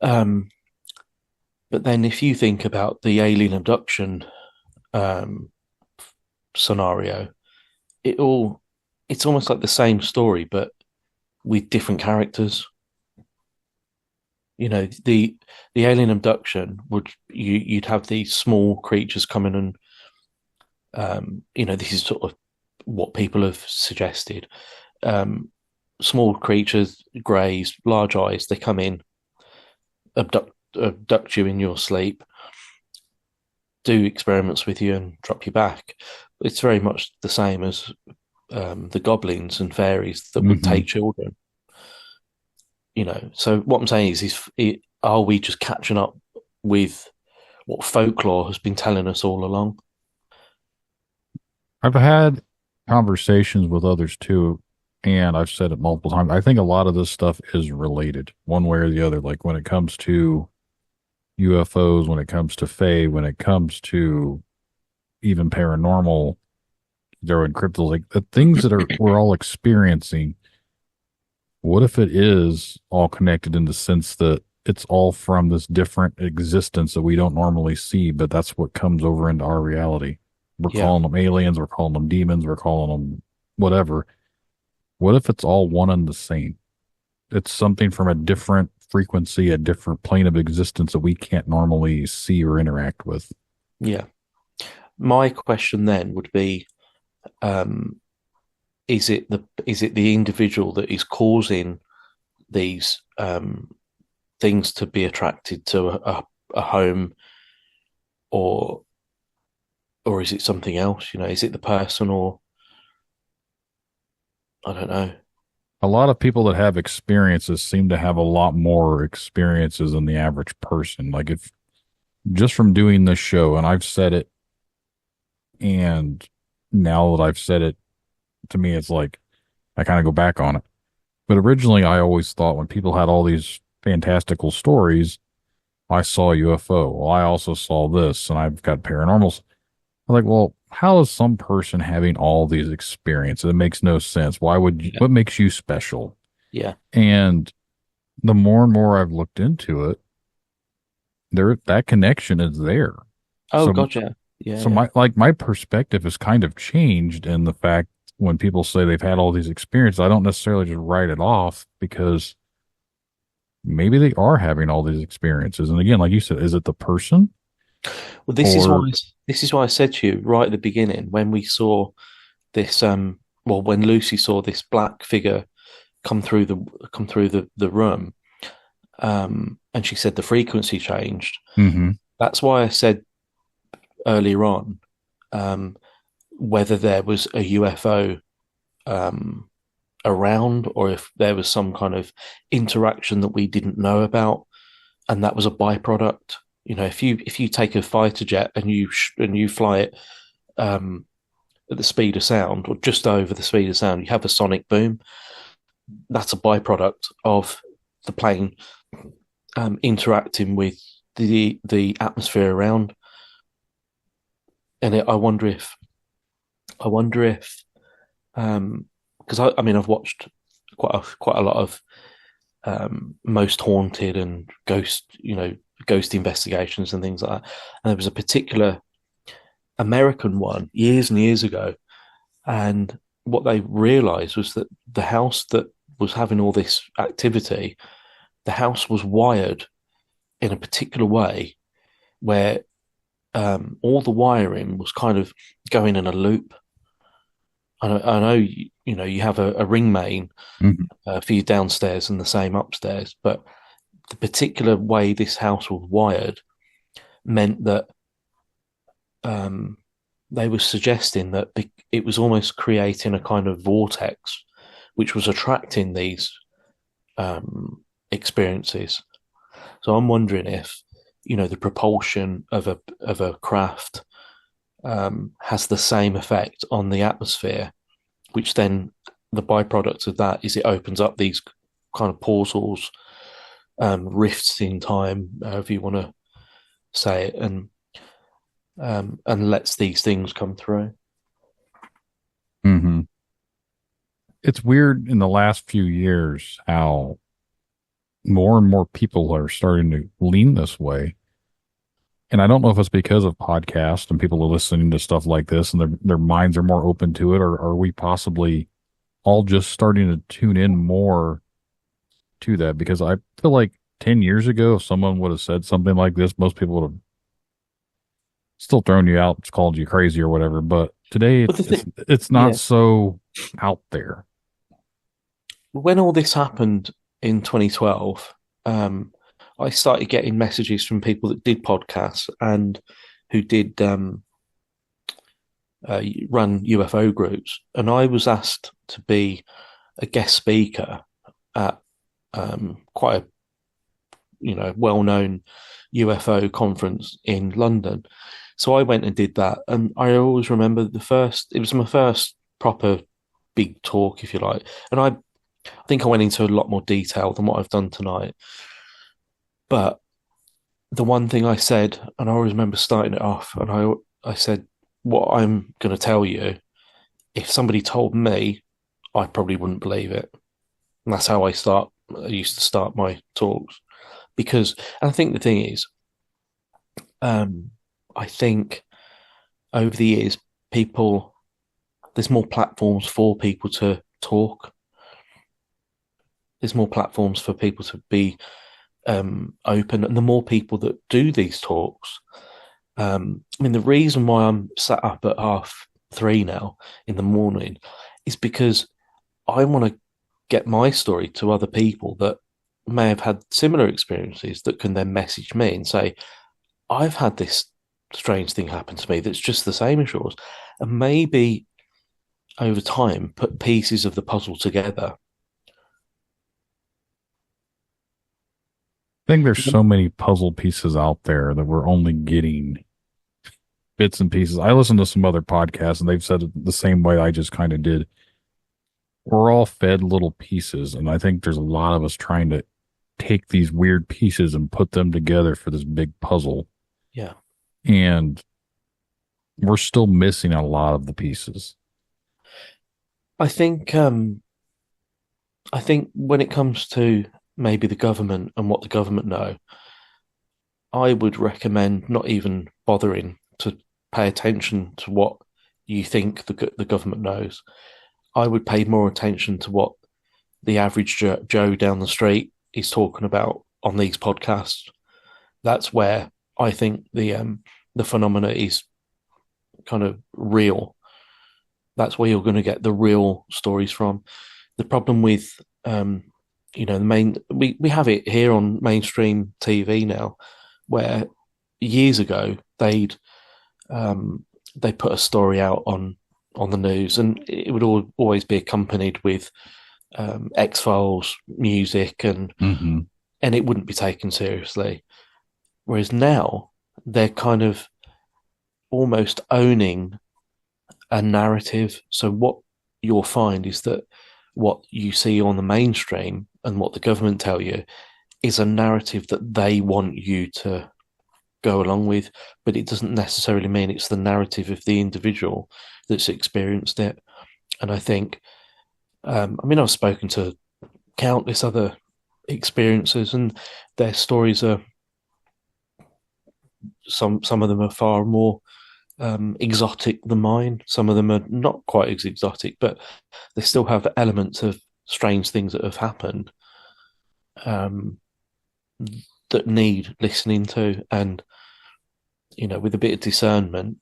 But then if you think about the alien abduction scenario, it's almost like the same story, but with different characters. The alien abduction you'd have these small creatures come in and this is sort of what people have suggested. Small creatures, greys, large eyes, they come in, abduct you in your sleep, do experiments with you and drop you back. It's very much the same as the goblins and fairies that would take children. So what I'm saying is are we just catching up with what folklore has been telling us all along? I've had conversations with others too, and I've said it multiple times. I think a lot of this stuff is related one way or the other. Like when it comes to UFOs, when it comes to Fae, when it comes to even paranormal, they're encrypted, like the things that we're all experiencing. What if it is all connected in the sense that it's all from this different existence that we don't normally see, but that's what comes over into our reality? We're calling them aliens, we're calling them demons, we're calling them whatever. What if it's all one and the same? It's something from a different frequency, a different plane of existence that we can't normally see or interact with. Yeah. My question then would be, is it the individual that is causing these things to be attracted to a home, or is it something else? Is it the person, or I don't know. A lot of people that have experiences seem to have a lot more experiences than the average person. Like if just from doing this show, and I've said it, and now that I've said it, to me, it's like I kind of go back on it. But originally, I always thought when people had all these fantastical stories, I saw a UFO. Well, I also saw this, and I've got paranormals. I'm like, well, how is some person having all these experiences? It makes no sense. Why would you, what makes you special? Yeah. And the more and more I've looked into it, that connection is there. Oh, so, gotcha. Yeah. So my perspective has kind of changed in the fact when people say they've had all these experiences, I don't necessarily just write it off, because maybe they are having all these experiences. And again, like you said, is it the person? Well, this is why I said to you right at the beginning when we saw this. When Lucy saw this black figure come through the room, and she said the frequency changed. Mm-hmm. That's why I said earlier on whether there was a UFO around, or if there was some kind of interaction that we didn't know about, and that was a byproduct. If you take a fighter jet and you fly it at the speed of sound, or just over the speed of sound, you have a sonic boom. That's a byproduct of the plane interacting with the atmosphere around. And I wonder if, because I've watched quite a lot of Most Haunted and ghost investigations and things like that. And there was a particular American one years and years ago, and what they realized was that the house that was having all this activity, the house was wired in a particular way where all the wiring was kind of going in a loop. I know you have a ring main for you downstairs and the same upstairs, but the particular way this house was wired meant that they were suggesting that it was almost creating a kind of vortex, which was attracting these experiences. So I'm wondering if, the propulsion of a craft has the same effect on the atmosphere, which then the byproduct of that is it opens up these kind of portals, rifts in time, however you want to say it, and lets these things come through. Mm-hmm. It's weird in the last few years how more and more people are starting to lean this way. And I don't know if it's because of podcasts and people are listening to stuff like this and their minds are more open to it, or are we possibly all just starting to tune in more to that? Because I feel like 10 years ago, if someone would have said something like this, most people would have still thrown you out, called you crazy or whatever. But today, it's not so out there. When all this happened in 2012, I started getting messages from people that did podcasts and who did run UFO groups. And I was asked to be a guest speaker at quite a well-known UFO conference in London. So I went and did that. And I always remember it was my first proper big talk, if you like. And I think I went into a lot more detail than what I've done tonight. But the one thing I said, and I always remember starting it off, and I said, what I'm going to tell you, if somebody told me, I probably wouldn't believe it. And that's how I used to start my talks. And I think the thing is, I think over the years, there's more platforms for people to talk. There's more platforms for people to be open, and the more people that do these talks, the reason why I'm sat up at 3:30 now in the morning is because I want to get my story to other people that may have had similar experiences that can then message me and say, I've had this strange thing happen to me that's just the same as yours, and maybe over time put pieces of the puzzle together. I think there's so many puzzle pieces out there that we're only getting bits and pieces. I listen to some other podcasts and they've said it the same way I just kind of did. We're all fed little pieces, and I think there's a lot of us trying to take these weird pieces and put them together for this big puzzle. Yeah. And we're still missing a lot of the pieces. I think when it comes to maybe the government and what the government know, I would recommend not even bothering to pay attention to what you think the government knows. I would pay more attention to what the average Joe down the street is talking about on these podcasts. That's where I think the phenomena is kind of real. That's where you're going to get the real stories from. The problem with we have it here on mainstream TV now, where years ago they put a story out on the news, and it would always be accompanied with X-Files music, and it wouldn't be taken seriously. Whereas now they're kind of almost owning a narrative. So what you'll find is that what you see on the mainstream and what the government tell you is a narrative that they want you to go along with, but it doesn't necessarily mean it's the narrative of the individual that's experienced it. And I think, I've spoken to countless other experiences, and their stories are some of them are far more exotic than mine. Some of them are not quite as exotic, but they still have elements of strange things that have happened that need listening to, and with a bit of discernment,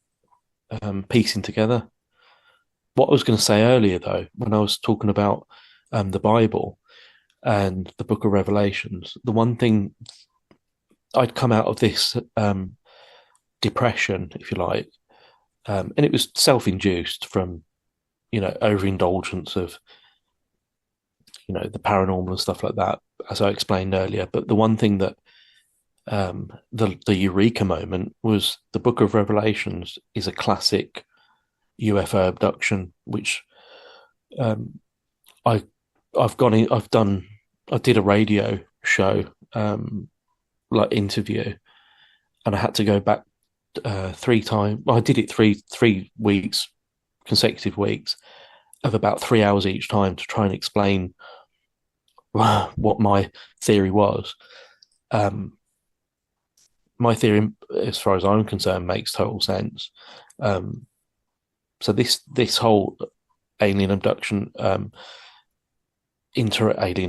piecing together. What I was going to say earlier, though, when I was talking about the Bible and the Book of Revelations, the one thing I'd come out of this depression, if you like, And it was self-induced from, overindulgence of, the paranormal and stuff like that, as I explained earlier. But the one thing that the eureka moment was the Book of Revelations is a classic UFO abduction, which I did a radio show, like interview, and I had to go back 3 times. Well, I did it three weeks, consecutive weeks, of about 3 hours each time to try and explain what my theory was. My theory, as far as I'm concerned, makes total sense. So this whole alien abduction, alien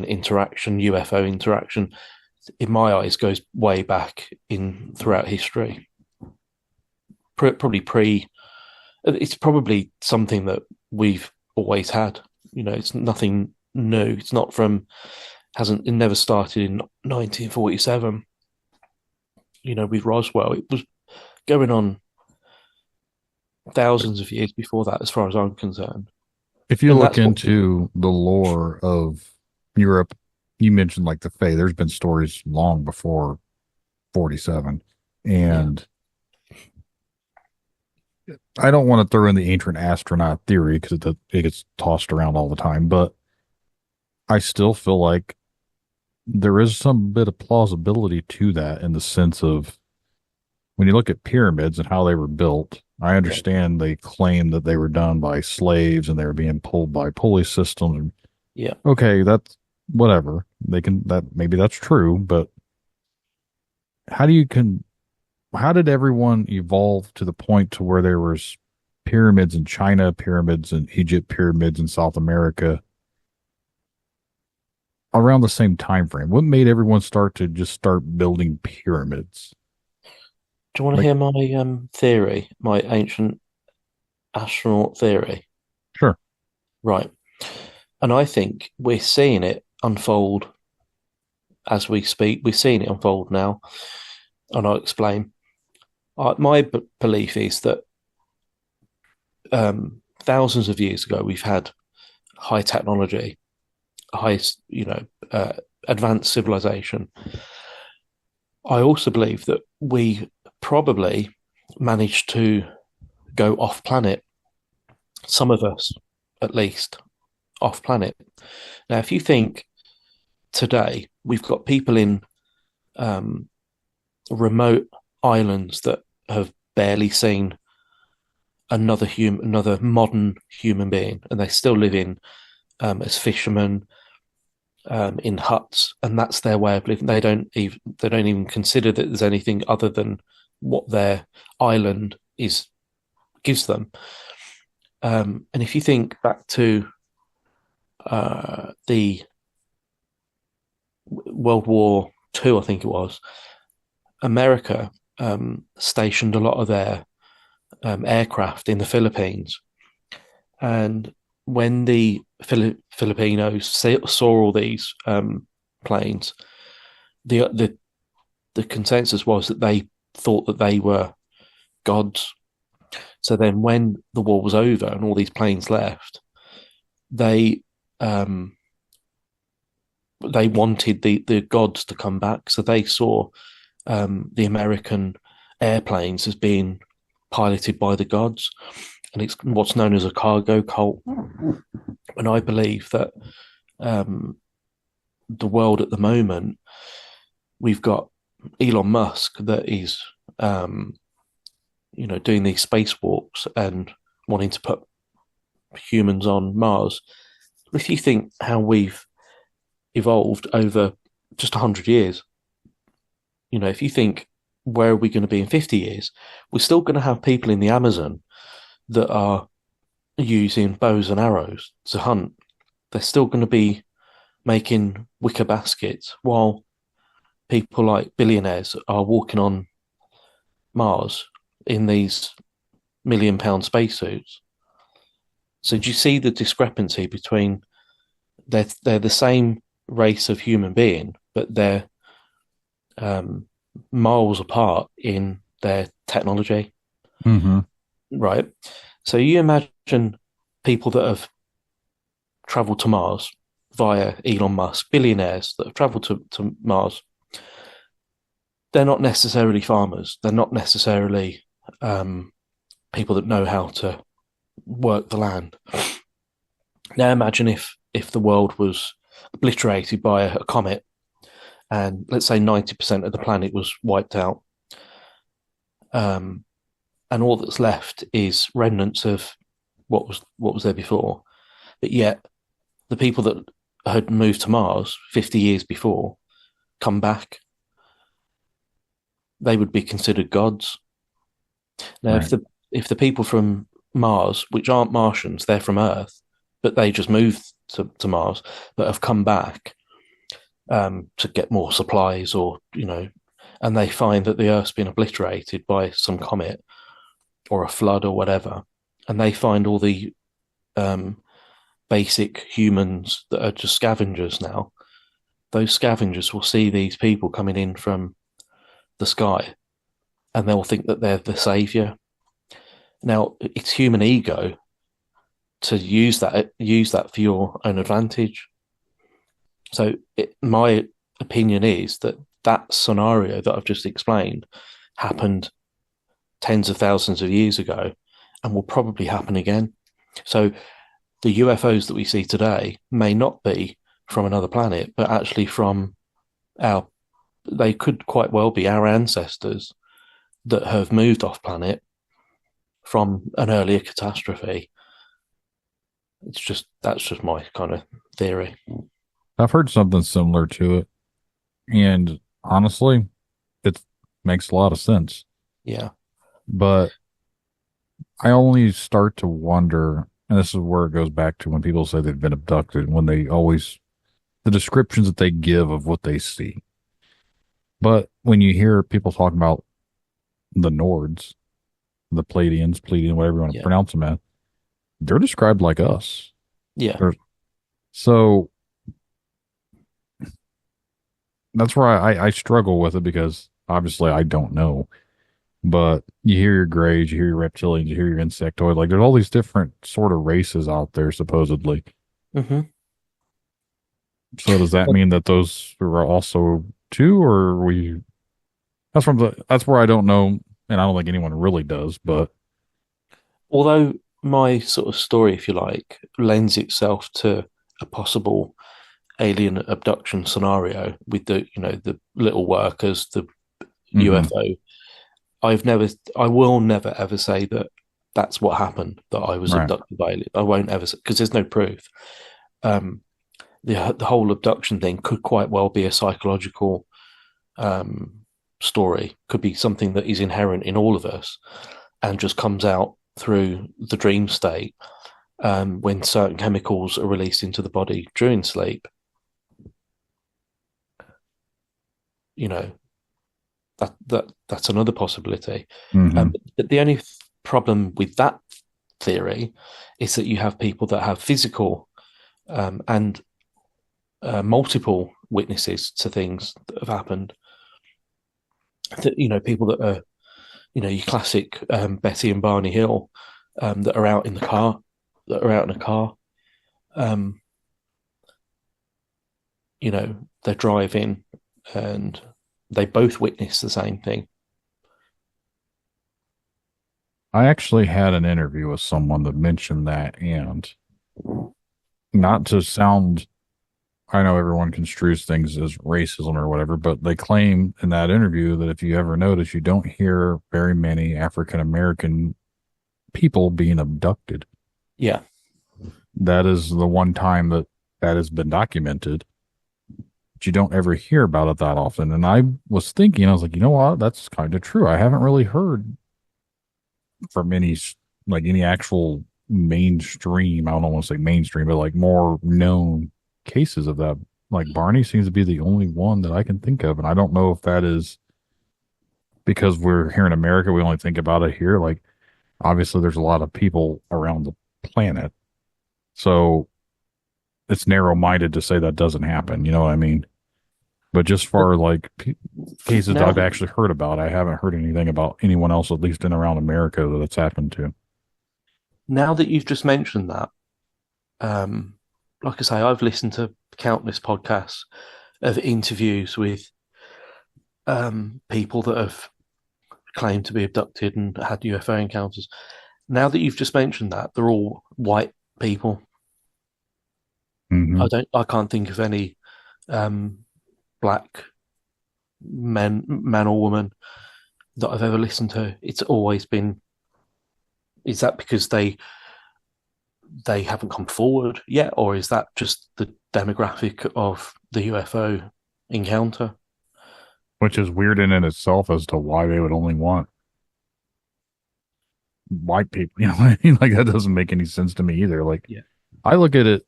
interaction, UFO interaction, in my eyes, goes way back throughout history. It's probably something that we've always had. It's nothing new. It's not it never started in 1947. With Roswell, it was going on thousands of years before that, as far as I'm concerned. If you look into the lore of Europe, you mentioned like the Fae. There's been stories long before 47, and I don't want to throw in the ancient astronaut theory because it gets tossed around all the time, but I still feel like there is some bit of plausibility to that, in the sense of when you look at pyramids and how they were built. I understand they claim that they were done by slaves and they were being pulled by pulley systems. Yeah. Okay, that's whatever. Maybe that's true, but how did everyone evolve to the point to where there was pyramids in China, pyramids in Egypt, pyramids in South America around the same time frame? What made everyone start building pyramids? Do you want to hear my theory, my ancient astronaut theory? Sure. Right. And I think we're seeing it unfold as we speak. We're seeing it unfold now, and I'll explain. My belief is that thousands of years ago, we've had high technology, advanced civilization. I also believe that we probably managed to go off planet, some of us at least, off planet. Now, if you think today, we've got people in remote islands that have barely seen another modern human being, and they still live in as fishermen, in huts, and that's their way of living. They don't even consider that there's anything other than what their island gives them. And if you think back to the World War II, I think it was, America stationed a lot of their aircraft in the Philippines, and when the Filipinos saw all these planes, the consensus was that they thought that they were gods. So then, when the war was over and all these planes left, they wanted the gods to come back. So they saw the American airplanes as being piloted by the gods, and it's what's known as a cargo cult. And I believe that the world at the moment, we've got Elon Musk that is, doing these spacewalks and wanting to put humans on Mars. If you think how we've evolved over just 100 years, if you think, where are we going to be in 50 years? We're still going to have people in the Amazon that are using bows and arrows to hunt. They're still going to be making wicker baskets, while people like billionaires are walking on Mars in these £1 million spacesuits. So do you see the discrepancy between they're the same race of human being, but they're miles apart in their technology? Mm-hmm. right? So you imagine people that have traveled to Mars via Elon Musk, billionaires that have traveled to Mars. They're not necessarily farmers. They're not necessarily people that know how to work the land. Now imagine if the world was obliterated by a comet, and let's say 90% of the planet was wiped out, and all that's left is remnants of what was there before. But yet, the people that had moved to Mars 50 years before come back, they would be considered gods. Now, Right. if the people from Mars, which aren't Martians, they're from Earth, but they just moved to Mars, but have come back to get more supplies, or and they find that the Earth's been obliterated by some comet or a flood or whatever, and they find all the basic humans that are just scavengers now. Those scavengers will see these people coming in from the sky, and they'll think that they're the savior. Now, it's human ego to use that for your own advantage. So, my opinion is that scenario that I've just explained happened tens of thousands of years ago, and will probably happen again. So, the UFOs that we see today may not be from another planet, but actually from they could quite well be our ancestors that have moved off planet from an earlier catastrophe. That's just my kind of theory. I've heard something similar to it, and honestly, it makes a lot of sense. Yeah. But I only start to wonder, and this is where it goes back to when people say they've been abducted, when the descriptions that they give of what they see. But when you hear people talking about the Nords, the Pleiadian, whatever you want to Yeah. pronounce them as, they're described like us. Yeah. So that's where I struggle with it, because obviously I don't know. But you hear your grays, you hear your reptilians, you hear your insectoid. Like, there's all these different sort of races out there, supposedly. Mm-hmm. So does that mean that those are also too, or are we? That's where I don't know, and I don't think anyone really does. But Although my sort of story, if you like, lends itself to a possible alien abduction scenario with the little workers, the UFO. I will never ever say that that's what happened, that I was Right. abducted by alien. I won't ever say, because there's no proof. The whole abduction thing could quite well be a psychological story. Could be something that is inherent in all of us and just comes out through the dream state when certain chemicals are released into the body during sleep. That's another possibility. Mhm. But the only problem with that theory is that you have people that have physical and multiple witnesses to things that have happened. That people that are, your classic Betty and Barney Hill that are out in the car, that are out in a car. They're driving and they both witness the same thing. I actually had an interview with someone that mentioned that, and not to sound, I know everyone construes things as racism or whatever, but they claim in that interview that if you ever notice, you don't hear very many African American people being abducted. Yeah. That is the one time that has been documented. But you don't ever hear about it that often. And I was thinking, I was like, you know what? That's kind of true. I haven't really heard from any actual mainstream, I don't want to say mainstream, but like more known cases of that. Like, Barney seems to be the only one that I can think of. And I don't know if that is because we're here in America, we only think about it here. Like, obviously there's a lot of people around the planet. So it's narrow-minded to say that doesn't happen. You know what I mean? But just for like cases Now- I've actually heard about, I haven't heard anything about anyone else, at least in around America, that it's happened to. Now that you've just mentioned that, like I say, I've listened to countless podcasts of interviews with people that have claimed to be abducted and had UFO encounters. Now that you've just mentioned that, they're all white people. Mhm. I can't think of any black man or woman that I've ever listened to. It's always been. Is that because they haven't come forward yet, or is that just the demographic of the UFO encounter? Which is weird in and itself as to why they would only want white people. You know what I mean? Like that doesn't make any sense to me either. Like Yeah. I look at it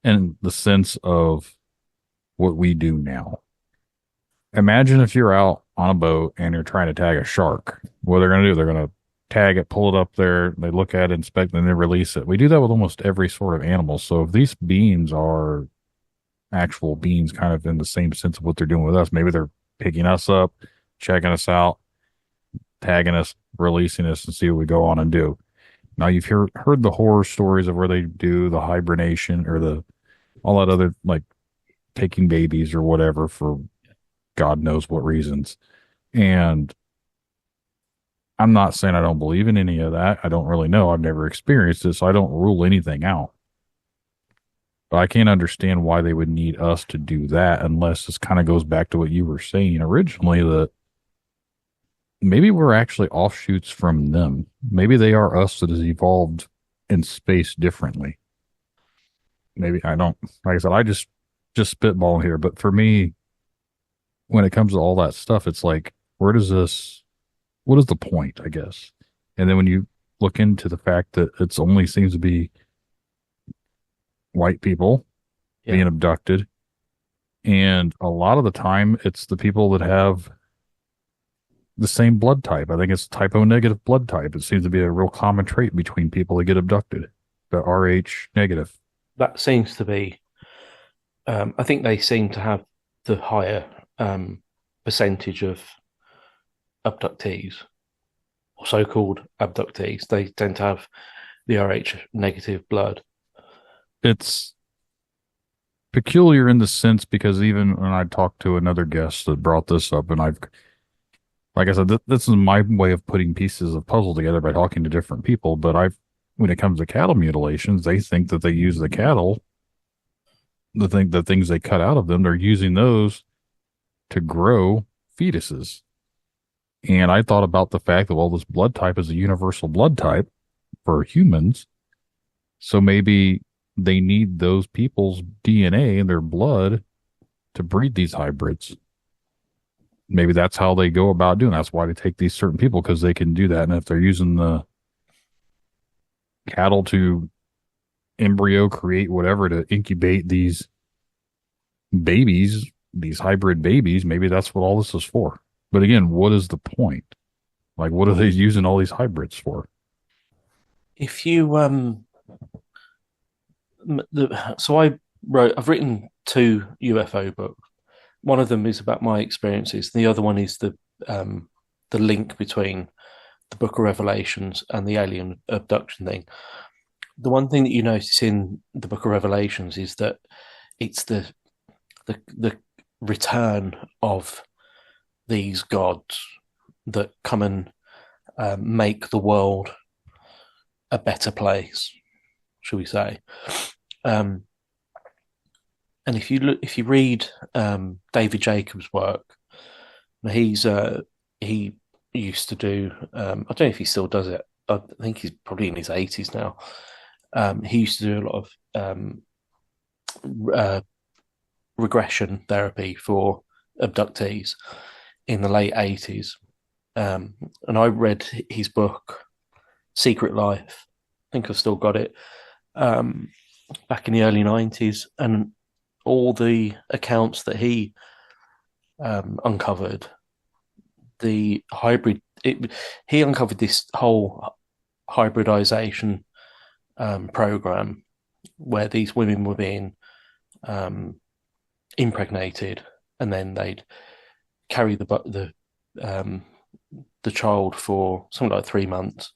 in the sense of what we do now. Imagine if you're out on a boat and you're trying to tag a shark. What they're going to do, they're going to tag it, pull it up there, they look at it, inspect it, and then release it. We do that with almost every sort of animal. So if these beings are actual beings, kind of in the same sense of what they're doing with us, maybe they're picking us up, checking us out, tagging us, releasing us, and see what we go on and do. Now you've heard the horror stories of where they do the hibernation or the all that other like taking babies or whatever for God knows what reasons. And I'm not saying I don't believe in any of that. I don't really know. I've never experienced it, so I don't rule anything out. But I can't understand why they would need us to do that unless this kind of goes back to what you were saying originally, that maybe we're actually offshoots from them. Maybe they are us that has evolved in space differently. Maybe I don't, like I said, I just spitball here. But for me, when it comes to all that stuff, it's like, what is the point, I guess? And then when you look into the fact that it's only seems to be white people being abducted, and a lot of the time it's the people that have the same blood type. I think it's type O negative blood type. It seems to be a real common trait between people that get abducted, the Rh negative. That seems to be. I think they seem to have the higher percentage of abductees, or so-called abductees. They tend to have the Rh negative blood. It's peculiar in the sense because even when I talked to another guest that brought this up, and like I said, this is my way of putting pieces of puzzle together by talking to different people. But when it comes to cattle mutilations, they think that they use the cattle, the things they cut out of them, they're using those to grow fetuses. And I thought about the fact that, well, this blood type is a universal blood type for humans. So maybe they need those people's DNA in their blood to breed these hybrids. Maybe that's how they go about doing it. That's why they take these certain people, because they can do that. And if they're using the cattle to embryo create whatever to incubate these babies, these hybrid babies, maybe that's what all this is for. But again, what is the point? Like, what are they using all these hybrids for? If you I've written 2 UFO books. One of them is about my experiences. The other one is the link between the Book of Revelations and the alien abduction thing. The one thing that you notice in the Book of Revelations is that it's the return of these gods that come and make the world a better place, shall we say? And if you read David Jacobs' work, he used to do. I don't know if he still does it. I think he's probably in his 80s now. He used to do a lot of regression therapy for abductees in the late 80s. And I read his book, Secret Life. I think I've still got it. Back in the early 90s, and all the accounts that he uncovered, he uncovered this whole hybridization program where these women were being impregnated, and then they'd carry the child for something like 3 months,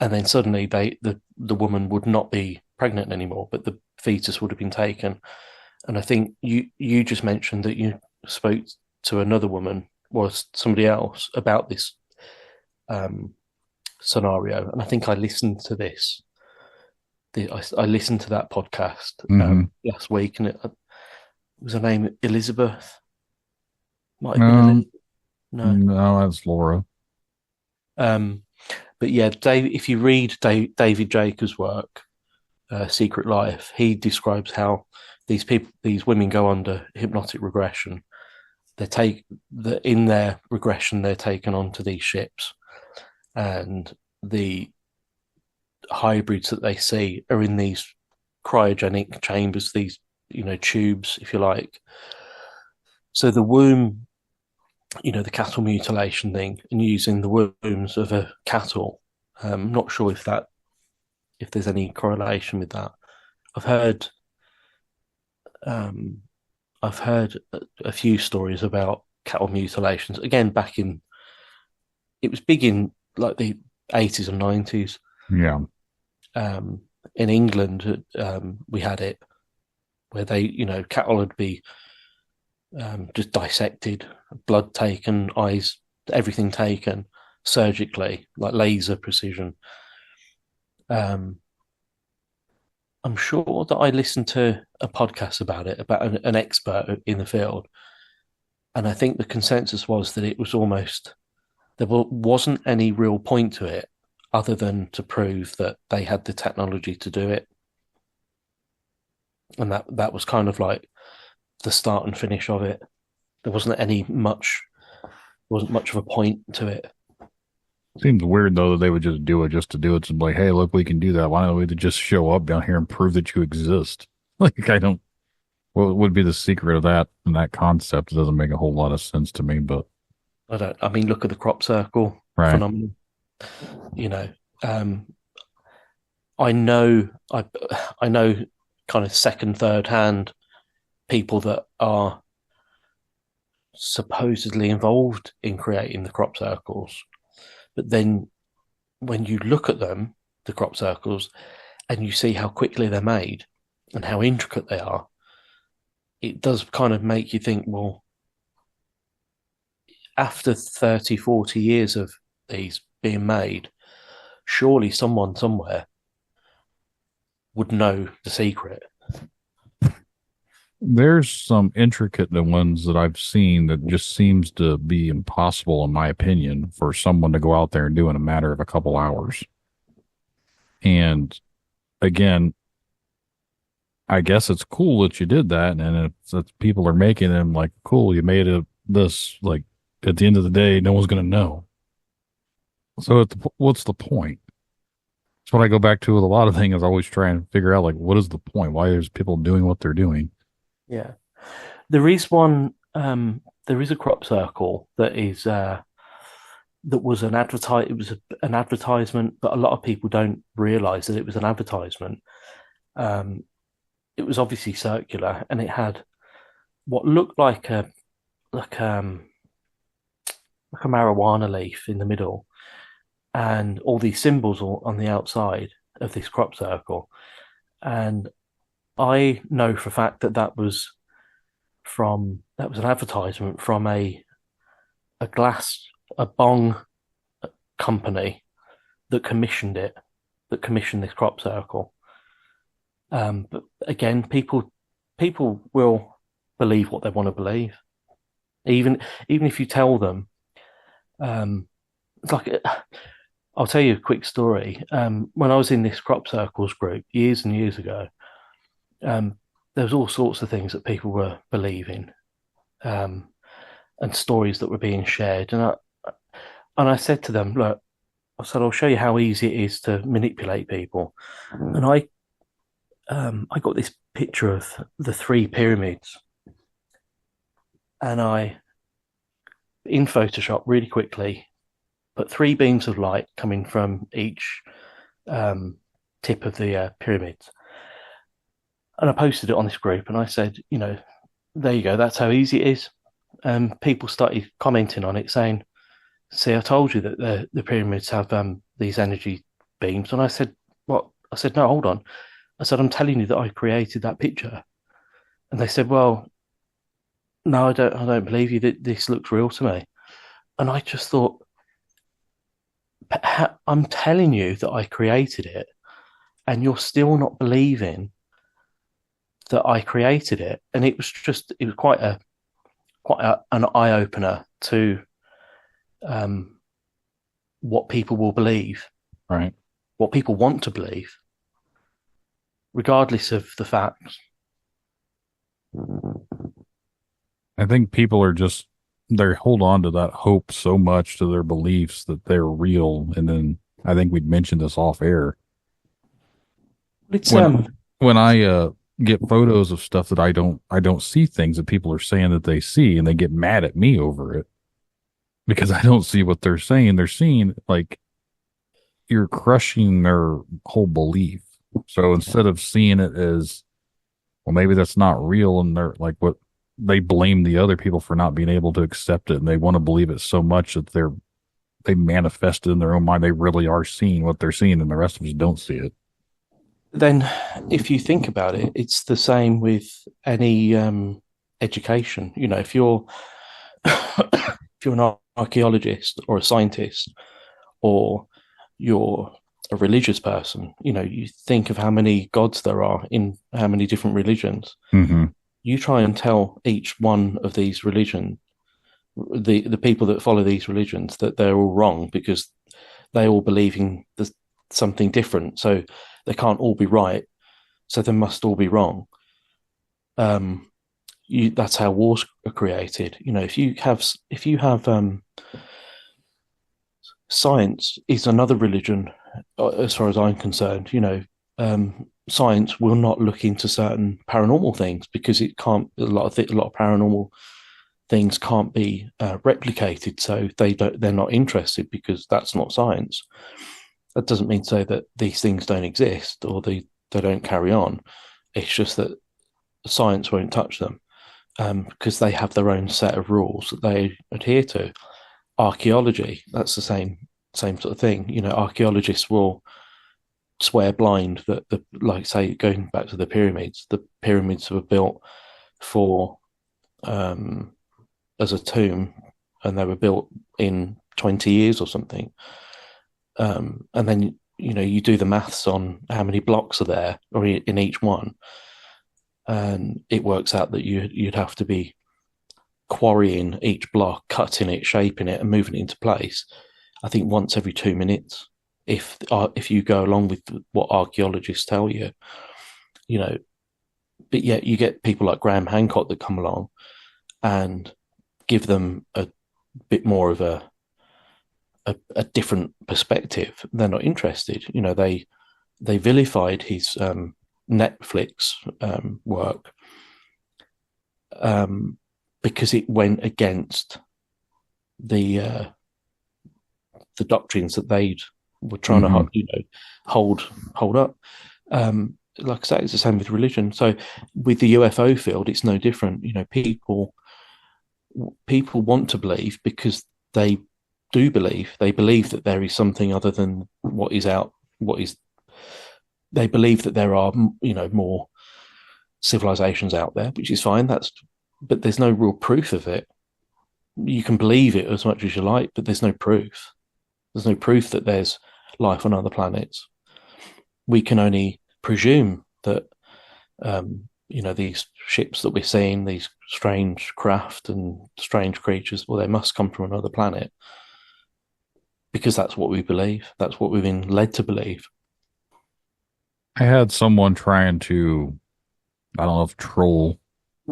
and then suddenly the woman would not be pregnant anymore, but the fetus would have been taken. And I think you just mentioned that you spoke to another woman, was somebody else, about this scenario, and I think I listened to this. I listened to that podcast last week, and it was her name Elizabeth. Might have been Elizabeth. No, that's Laura. But yeah, if you read David Jacobs' work, Secret Life, he describes how these women go under hypnotic regression. In their regression, they're taken onto these ships, and the hybrids that they see are in these cryogenic chambers, these tubes, if you like. So the womb, the cattle mutilation thing, and using the wombs of a cattle. I'm not sure if there's any correlation with that. I've heard a few stories about cattle mutilations. Again, it was big in like the 80s and 90s. Yeah. In England, we had it where cattle would be just dissected, blood taken, eyes, everything taken surgically, like laser precision. I'm sure that I listened to a podcast about it, about an expert in the field, and I think the consensus was that it was there wasn't any real point to it other than to prove that they had the technology to do it. And that was kind of like the start and finish of it. There wasn't much of a point to it. Seems weird though that they would just do it just to do it. And like, hey, look, we can do that. Why don't we just show up down here and prove that you exist? Like, what would be the secret of that and that concept? It doesn't make a whole lot of sense to me, but I mean, look at the crop circle phenomenon. I know kind of second, third hand people that are supposedly involved in creating the crop circles. But then when you look at them, the crop circles, and you see how quickly they're made and how intricate they are, it does kind of make you think, well, after 30, 40 years of these being made, surely someone somewhere would know the secret. There's some intricate ones that I've seen that just seems to be impossible, in my opinion, for someone to go out there and do in a matter of a couple hours. And again, I guess it's cool that you did that, and it's people are making them like, cool, you made this. Like, at the end of the day, no one's going to know. So what's the point? That's what I go back to with a lot of things. I always try and figure out, like, what is the point? Why is people doing what they're doing? Yeah. There is one, there is a crop circle that is, that was an it was an advertisement, but a lot of people don't realize that it was an advertisement. It was obviously circular, and it had what looked like a marijuana leaf in the middle, and all these symbols on the outside of this crop circle. And I know for a fact that was an advertisement from a bong company that commissioned this crop circle. But again, people will believe what they want to believe, even if you tell them. It's like, I'll tell you a quick story. When I was in this crop circles group years and years ago, there was all sorts of things that people were believing, and stories that were being shared. And I said to them, look, I'll show you how easy it is to manipulate people. And I got this picture of the three pyramids, and I, in Photoshop, really quickly, put three beams of light coming from each tip of the pyramids. And I posted it on this group, and I said, there you go, that's how easy it is. People started commenting on it, saying, see, I told you that the pyramids have these energy beams. And I said, what? I said, no, hold on. I said, I'm telling you that I created that picture. And they said, well, no, I don't believe you. That this looks real to me. And I just thought, I'm telling you that I created it, and you're still not believing that I created it. And it was quite an eye opener to what people will believe, Right. what people want to believe, regardless of the facts. I think people are just, they hold on to that hope so much, to their beliefs that they're real. And then I think we'd mentioned this off air. It's When I get photos of stuff that I don't see, things that people are saying that they see, and they get mad at me over it because I don't see what they're saying. They're seeing, like, you're crushing their whole belief. So instead of seeing it as, well, maybe that's not real, and they're like, what, they blame the other people for not being able to accept it, and they want to believe it so much that they manifest it in their own mind. They really are seeing what they're seeing, and the rest of us don't see it. Then, if you think about it, it's the same with any education. You know, if you're if you're an archaeologist or a scientist, or you're a religious person, you know, you think of how many gods there are in how many different religions. Mm-hmm. You try and tell each one of these religions, the people that follow these religions, that they're all wrong because they all believe in something different. So they can't all be right. So they must all be wrong. That's how wars are created. You know, if you have science is another religion, as far as I'm concerned. You know, science will not look into certain paranormal things because it can't. A lot of paranormal things can't be replicated, so they're not interested because that's not science. That doesn't mean to say that these things don't exist or they don't carry on. It's just that science won't touch them because they have their own set of rules that they adhere to. Archaeology, that's the same sort of thing. You know, archaeologists will swear blind that like, say, going back to the pyramids were built for as a tomb, and they were built in 20 years or something. And then, you know, you do the maths on how many blocks are there or in each one, and it works out that you'd have to be quarrying each block, cutting it, shaping it, and moving it into place, I think once every 2 minutes, if you go along with what archaeologists tell you, you know. But yet you get people like Graham Hancock that come along and give them a bit more of a different perspective. They're not interested. You know, they vilified his Netflix work because it went against the doctrines that they were trying to hold up. Like I say, it's the same with religion. So with the UFO field, it's no different. You know, people want to believe because they do believe. They believe that there is something other than what is. They believe that there are, you know, more civilizations out there, which is fine. But there's no real proof of it. You can believe it as much as you like, but there's no proof. There's no proof that there's life on other planets. We can only presume that, you know, these ships that we're seeing, these strange craft and strange creatures, well, they must come from another planet because that's what we believe. That's what we've been led to believe. I had someone trying to, I don't know if troll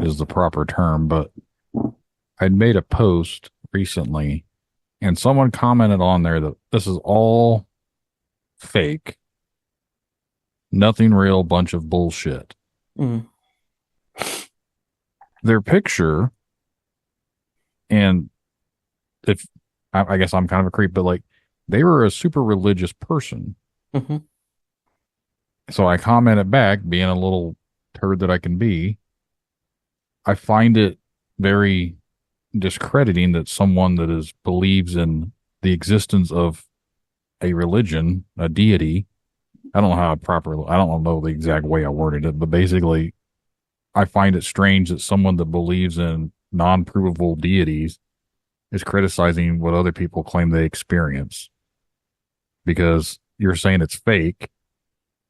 is the proper term, but I'd made a post recently and someone commented on there that this is all fake, nothing real, bunch of bullshit. Their picture, and if I guess I'm kind of a creep, but like they were a super religious person. So I commented back, being a little turd that I can be. I find it very discrediting that someone that believes in the existence of a religion, a deity. I don't know how I don't know the exact way I worded it, but basically, I find it strange that someone that believes in non-provable deities is criticizing what other people claim they experience, because you're saying it's fake.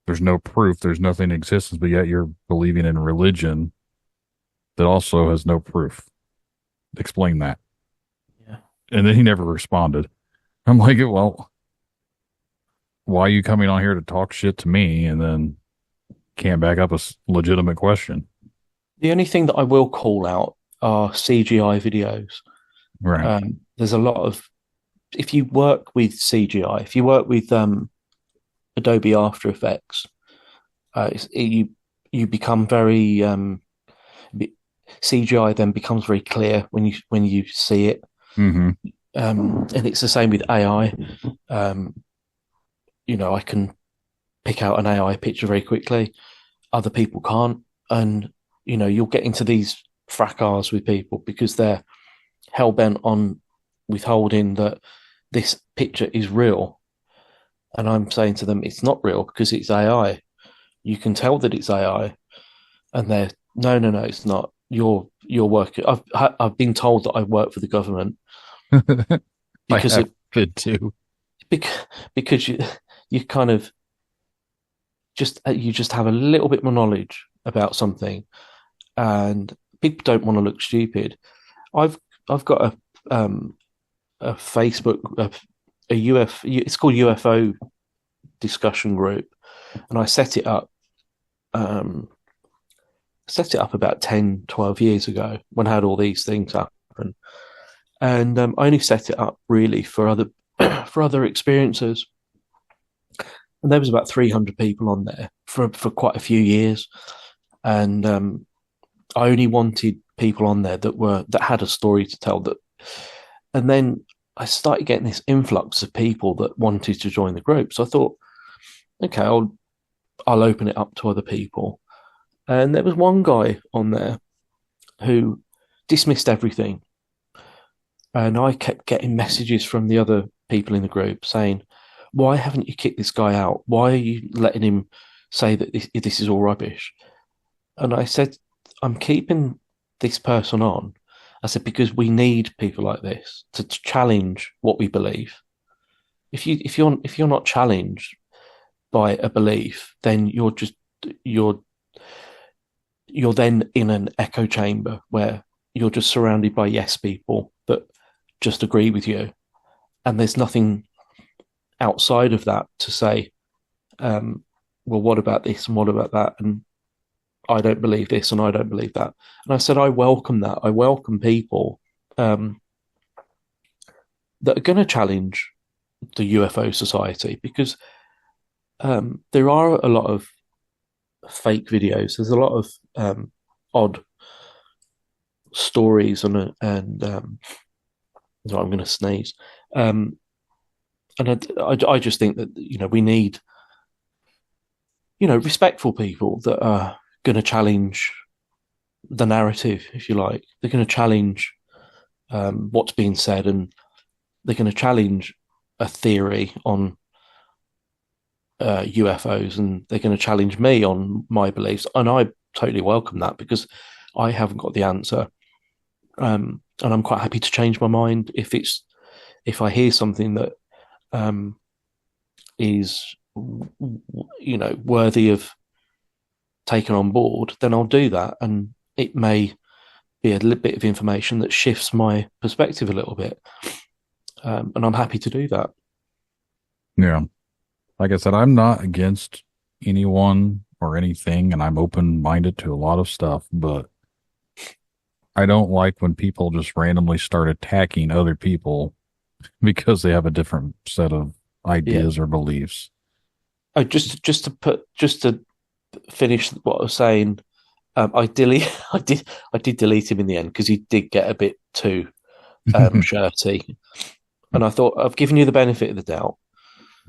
There's no proof. There's nothing in existence, but yet you're believing in religion that also has no proof. Explain that. Yeah. And then he never responded. I'm like, well, why are you coming on here to talk shit to me and then can't back up a legitimate question? The only thing that I will call out are CGI videos. Right. There's a lot of, if you work with CGI, if you work with Adobe After Effects, you become very CGI then becomes very clear when you see it. Mm-hmm. And it's the same with AI. I can pick out an AI picture very quickly. Other people can't. And, you'll get into these fracas with people because they're hell-bent on withholding that this picture is real. And I'm saying to them, it's not real because it's AI. You can tell that it's AI. And they're, no, it's not. You're working. I've been told that I work for the government because I could too. Because you kind of you just have a little bit more knowledge about something, and people don't want to look stupid. I've got a Facebook it's called UFO discussion group, and I set it up about 10, 12 years ago when I had all these things happen. And I only set it up really for other for other experiences. And there was about 300 people on there for quite a few years. And I only wanted people on there that had a story to tell. And then I started getting this influx of people that wanted to join the group. So I thought, okay, I'll open it up to other people. And there was one guy on there who dismissed everything. And I kept getting messages from the other people in the group saying, why haven't you kicked this guy out? Why are you letting him say that this is all rubbish? And I said, I'm keeping this person on. I said, because we need people like this to challenge what we believe. If you're not challenged by a belief, then you're then in an echo chamber where you're just surrounded by yes people that just agree with you. And there's nothing outside of that to say, well, what about this and what about that? And I don't believe this and I don't believe that. And I said, I welcome that. I welcome people that are going to challenge the UFO society, because there are a lot of fake videos. There's a lot of odd stories and I'm going to sneeze. And I just think that, we need, respectful people that are going to challenge the narrative, if you like. They're going to challenge what's being said, and they're going to challenge a theory on UFOs, and they're going to challenge me on my beliefs. And I totally welcome that, because I haven't got the answer. And I'm quite happy to change my mind if I hear something that is worthy of taken on board, then I'll do that. And it may be a little bit of information that shifts my perspective a little bit. And I'm happy to do that. Yeah. Like I said, I'm not against anyone or anything, and I'm open-minded to a lot of stuff, but I don't like when people just randomly start attacking other people because they have a different set of ideas or beliefs. Oh, just to finish what I was saying, I did delete him in the end because he did get a bit too shirty, and I thought, I've given you the benefit of the doubt.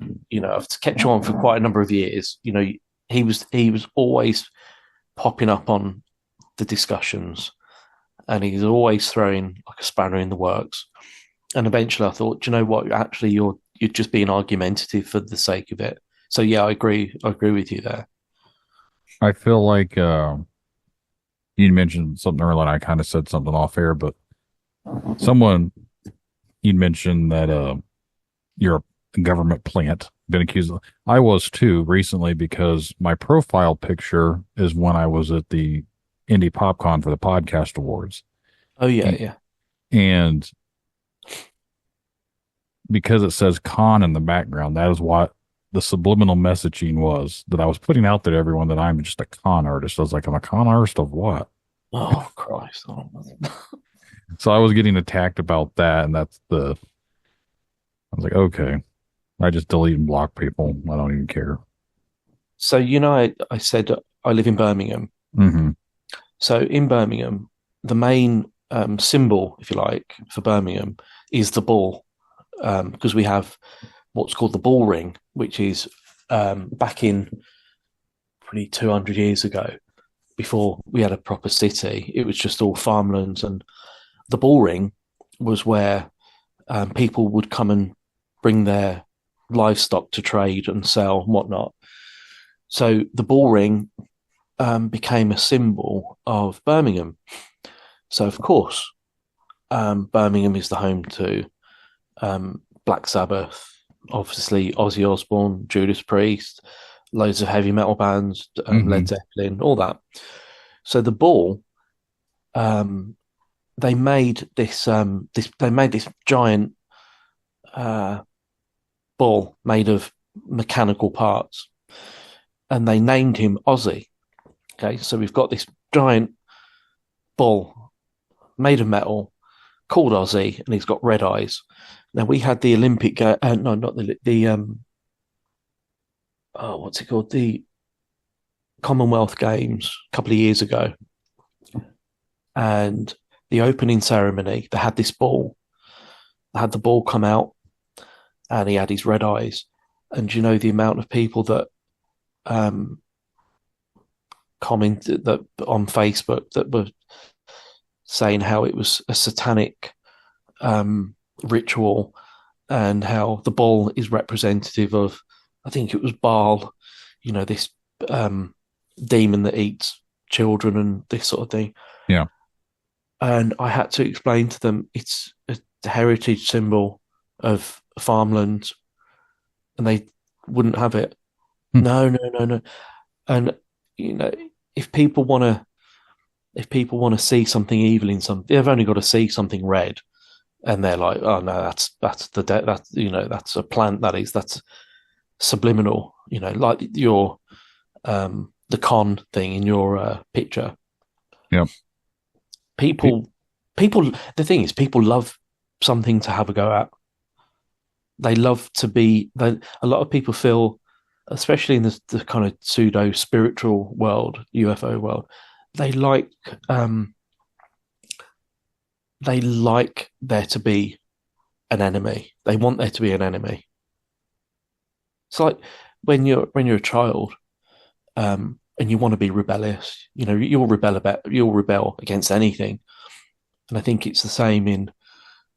I've kept you on for quite a number of years. He was always popping up on the discussions, and he's always throwing like a spanner in the works. And eventually I thought, do you know what? Actually, you're you're just being argumentative for the sake of it. So yeah, I agree with you there. I feel like you mentioned something earlier, and I kind of said something off air, but someone you mentioned that you're a government plant. Been accused of. I was too recently because my profile picture is when I was at the Indie PopCon for the Podcast Awards. Oh yeah. And because it says con in the background, that is what the subliminal messaging was that I was putting out there to everyone that I'm just a con artist. I was like, I'm a con artist of what? Oh Christ! Oh. So I was getting attacked about that, and I was like, okay. I just delete and block people. I don't even care. So I said I live in Birmingham. Mm-hmm. So in Birmingham, the main symbol, if you like, for Birmingham is the ball, because we have what's called the ball ring, which is back in probably 200 years ago, before we had a proper city. It was just all farmlands, and the ball ring was where people would come and bring their livestock to trade and sell and whatnot. So the ball ring became a symbol of Birmingham. So of course, Birmingham is the home to Black Sabbath, obviously Ozzy Osbourne, Judas Priest, loads of heavy metal bands, Led Zeppelin, all that. So the ball, they made this giant ball made of mechanical parts, and they named him Ozzy. Okay, so we've got this giant ball made of metal called Ozzy, and he's got red eyes. Now we had the Olympic, no, not the what's it called? The Commonwealth Games a couple of years ago, and the opening ceremony, they had this ball. They had the ball come out, and he had his red eyes. And do you know the amount of people that commented that on Facebook that were saying how it was a satanic ritual, and how the ball is representative of, I think it was Baal, this demon that eats children and this sort of thing. Yeah. And I had to explain to them it's a heritage symbol of farmland, and they wouldn't have it. No. And if people want to see something evil in something, they've only got to see something red, and they're like, oh no, that's that's a plant, that's subliminal, like your the con thing in your picture. Yeah. People, the thing is, people love something to have a go at. They love to be. A lot of people feel, especially in the kind of pseudo spiritual world, UFO world, they like there to be an enemy. They want there to be an enemy. It's like when you're a child, and you want to be rebellious. You'll rebel against anything. And I think it's the same in,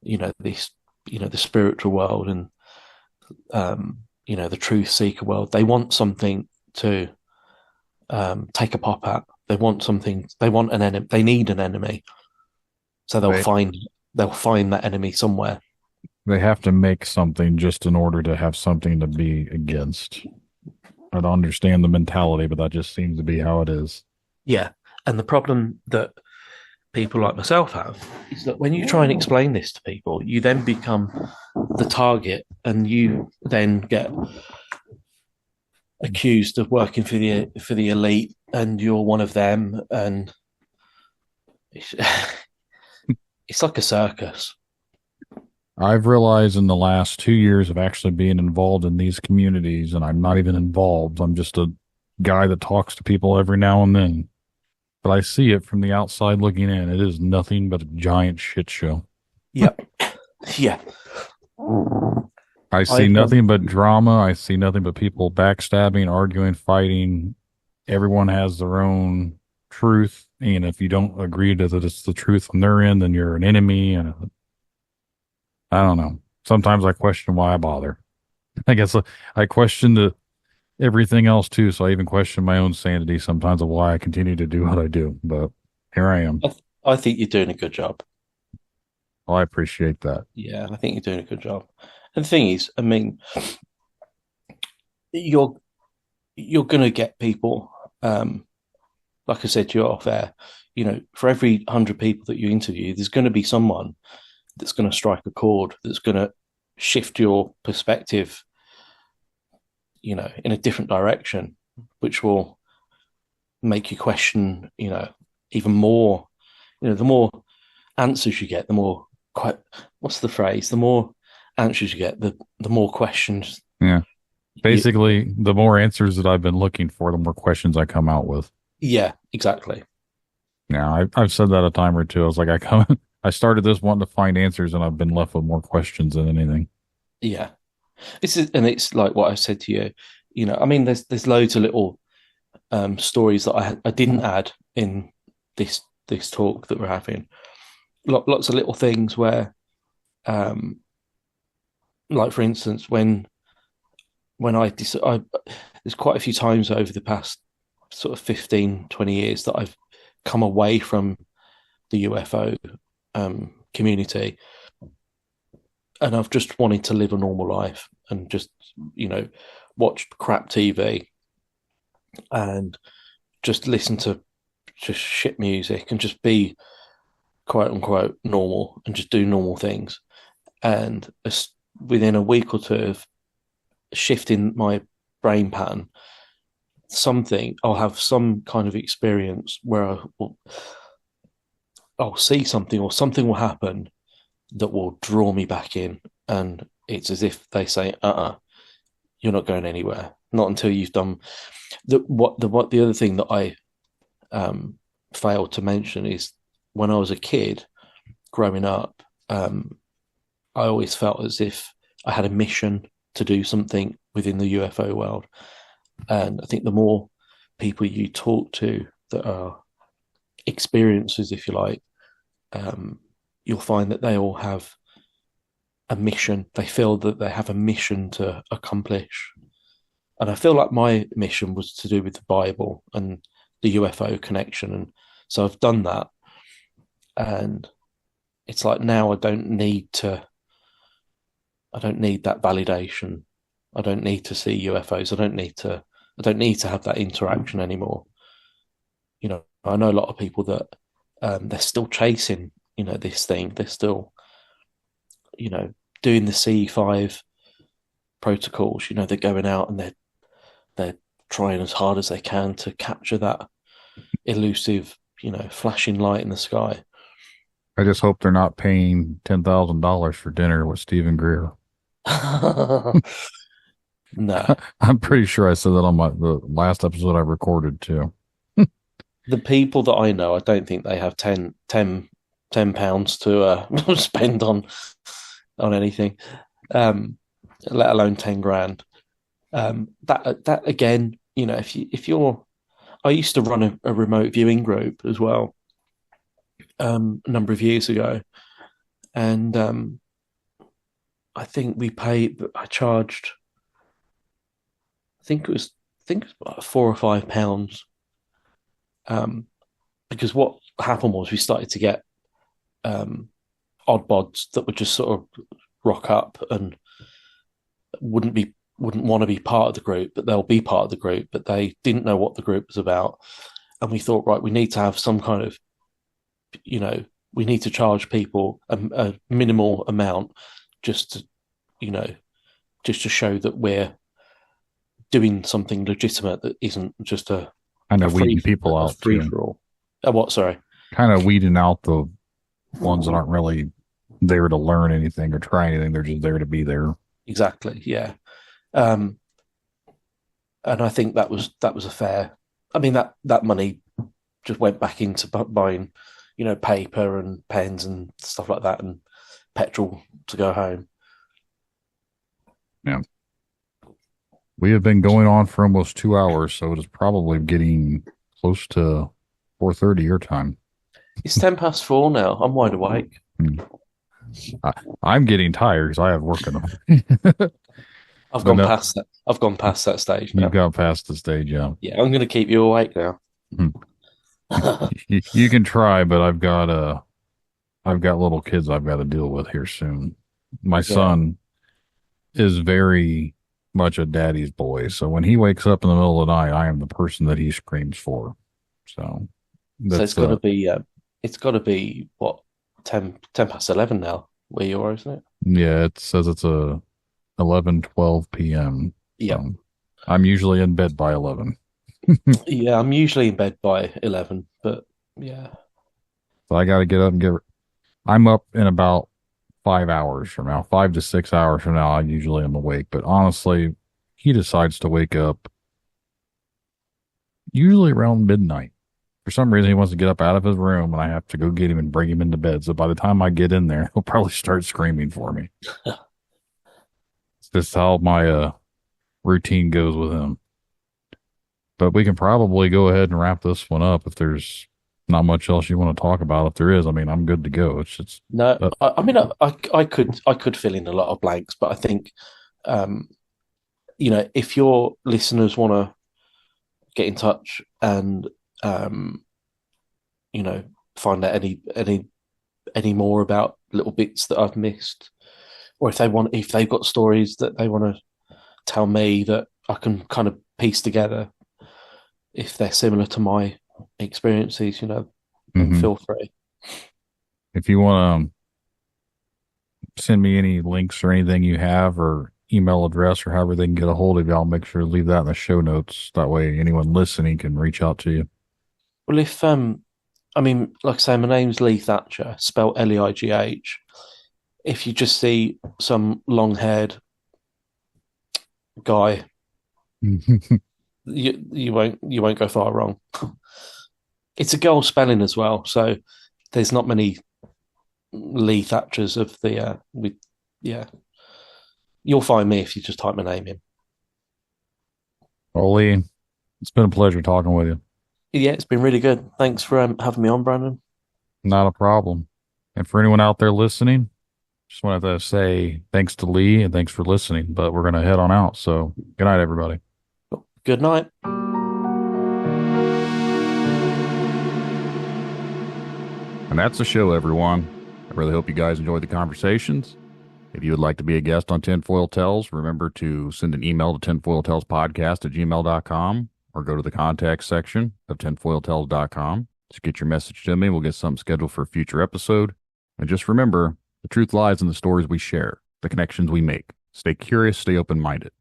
the spiritual world and, the truth seeker world. They want something to take a pop at. They want an enemy. They need an enemy. So they'll find that enemy somewhere. They have to make something just in order to have something to be against. I don't understand the mentality, but that just seems to be how it is. Yeah. And the problem that people like myself have is that when you try and explain this to people, you then become the target, and you then get accused of working for the elite, and you're one of them, and it's like a circus. I've realized in the last 2 years of actually being involved in these communities, and I'm not even involved. I'm just a guy that talks to people every now and then. But I see it from the outside looking in. It is nothing but a giant shit show. Yep. Yeah. I see nothing but drama. I see nothing but people backstabbing, arguing, fighting. Everyone has their own truth. And if you don't agree that it's the truth on their end, then you're an enemy. And I don't know. Sometimes I question why I bother. I guess I questioned everything else too. So I even question my own sanity sometimes of why I continue to do what I do. But here I am. I think you're doing a good job. Well, I appreciate that. Yeah, I think you're doing a good job. And the thing is, I mean, you're you're going to get people. Like I said to you off air, for every 100 people that you interview, there's going to be someone that's going to strike a chord, that's going to shift your perspective, in a different direction, which will make you question, even more. The more answers you get, the more what's the phrase? The more answers you get, the more questions. Yeah. Basically, the more answers that I've been looking for, the more questions I come out with. Yeah, exactly. Yeah, I've said that a time or two. I was like, I started this wanting to find answers, and I've been left with more questions than anything. Yeah, it's like what I said to you. I mean, there's loads of little stories that I didn't add in this talk that we're having. Lots of little things where, like for instance, when there's quite a few times over the past sort of 15, 20 years that I've come away from the UFO community, and I've just wanted to live a normal life and just, watch crap TV and just listen to just shit music and just be quote unquote normal and just do normal things. And within a week or two of shifting my brain pattern, I'll have some kind of experience where I'll see something or something will happen that will draw me back in. And it's as if they say, you're not going anywhere. Not until you've done the other thing that I failed to mention is when I was a kid growing up, I always felt as if I had a mission to do something within the UFO world. And I think the more people you talk to that are experiencers, if you like, you'll find that they all have a mission. They feel that they have a mission to accomplish. And I feel like my mission was to do with the Bible and the UFO connection. And so I've done that. And it's like now I don't need that validation. I don't need to see UFOs. I don't need to have that interaction anymore. I know a lot of people that they're still chasing, this thing. They're still, doing the C5 protocols. They're going out and they're trying as hard as they can to capture that elusive, flashing light in the sky. I just hope they're not paying $10,000 for dinner with Stephen Greer. No. I'm pretty sure I said that on the last episode I recorded too. The people that I know, I don't think they have 10 pounds to spend on anything, let alone 10 grand. That again, if you're, I used to run a remote viewing group as well, a number of years ago, and I think I charged, I think it was about £4 or £5. Because what happened was we started to get odd bods that would just sort of rock up and wouldn't want to be part of the group, but they'll be part of the group, but they didn't know what the group was about. And we thought, right, we need to have some kind of, we need to charge people a minimal amount just to show that we're doing something legitimate that isn't just weeding people out free for all. What? Sorry. Kind of weeding out the ones that aren't really there to learn anything or try anything. They're just there to be there. Exactly. Yeah. And I think that was a fair. I mean, that money just went back into buying, paper and pens and stuff like that, and petrol to go home. Yeah. We have been going on for almost 2 hours, so it is probably getting close to 4:30 your time. It's 4:10 now. I'm wide awake. I'm getting tired because I have work in them. I've But gone no, past that. I've gone past that stage now. you've got past the stage, yeah. Yeah, I'm going to keep you awake now. You can try, but I've got little kids I've got to deal with here soon. My son is very much a daddy's boy, so when he wakes up in the middle of the night, I am the person that he screams for. So So it's got to be. It's got to be what 10 past 11 now where you are, isn't it? yeah, it says it's a 11:12 p.m. Yeah. So I'm usually in bed by 11. Yeah, I'm usually in bed by 11, but yeah. So I got to get up and I'm up in about 5 hours from now, 5 to 6 hours from now. I usually am awake, but honestly, he decides to wake up usually around midnight. For some reason, he wants to get up out of his room, and I have to go get him and bring him into bed. So by the time I get in there, he'll probably start screaming for me. It's just how my routine goes with him. But we can probably go ahead and wrap this one up if there's not much else you want to talk about. If there is, I mean, I'm good to go. It's just No, I mean, I could fill in a lot of blanks, but I think, if your listeners want to get in touch and, find out any more about little bits that I've missed, or if they've got stories that they want to tell me that I can kind of piece together, if they're similar to my experiences, then feel free. if you want to send me any links or anything you have or email address or however they can get a hold of you, I'll make sure to leave that in the show notes. That way anyone listening can reach out to you. Well, if like I say, my name's Leigh Thatcher, spelled Leigh. If you just see some long-haired guy, you won't go far wrong. It's a girl spelling as well, so there's not many Leigh Thatchers of the You'll find me if you just type my name in. Well, Lee, it's been a pleasure talking with you. Yeah, it's been really good. Thanks for having me on, Brandon. Not a problem. And for anyone out there listening, just wanted to say thanks to Lee and thanks for listening, but we're going to head on out. So good night, everybody. Good night. And that's the show, everyone. I really hope you guys enjoyed the conversations. If you would like to be a guest on Tinfoil Tales, remember to send an email to tinfoiltalespodcast@gmail.com or go to the contact section of tinfoiltales.com. Just get your message to me. We'll get something scheduled for a future episode. And just remember, the truth lies in the stories we share, the connections we make. Stay curious, stay open-minded.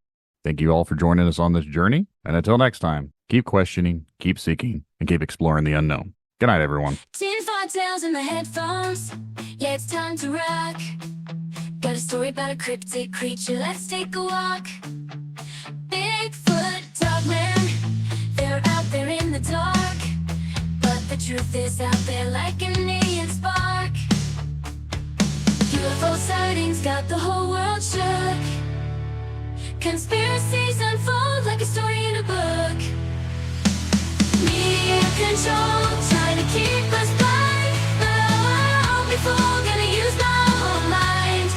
Thank you all for joining us on this journey. And until next time, keep questioning, keep seeking, and keep exploring the unknown. Good night, everyone. Tinfoil Tales in my headphones. Yeah, it's time to rock. Got a story about a cryptid creature. Let's take a walk. Bigfoot, dogman, they're out there in the dark. But the truth is out there like an alien spark. UFO sightings got the whole world shook. Conspiracies unfold like a story in a book. Media control, trying to keep us blind. But I won't be fooled, gonna use my whole mind.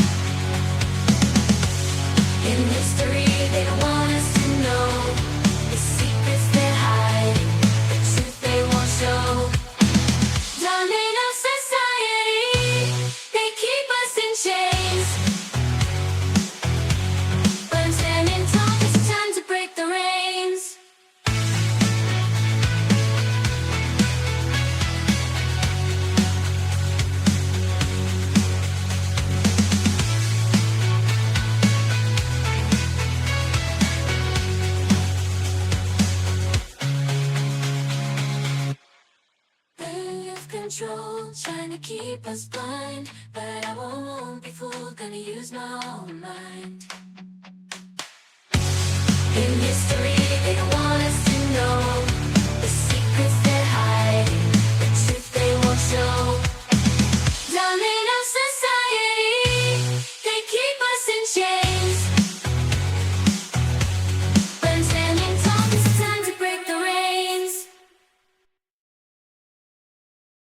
In history, they don't want us to know the secrets they're hiding, the truth they won't show. Dominate our society, they keep us in chains. But I'm standing tall, it's time to break the reins. Control, trying to keep us blind. But I won't be fooled, gonna use my own mind. In history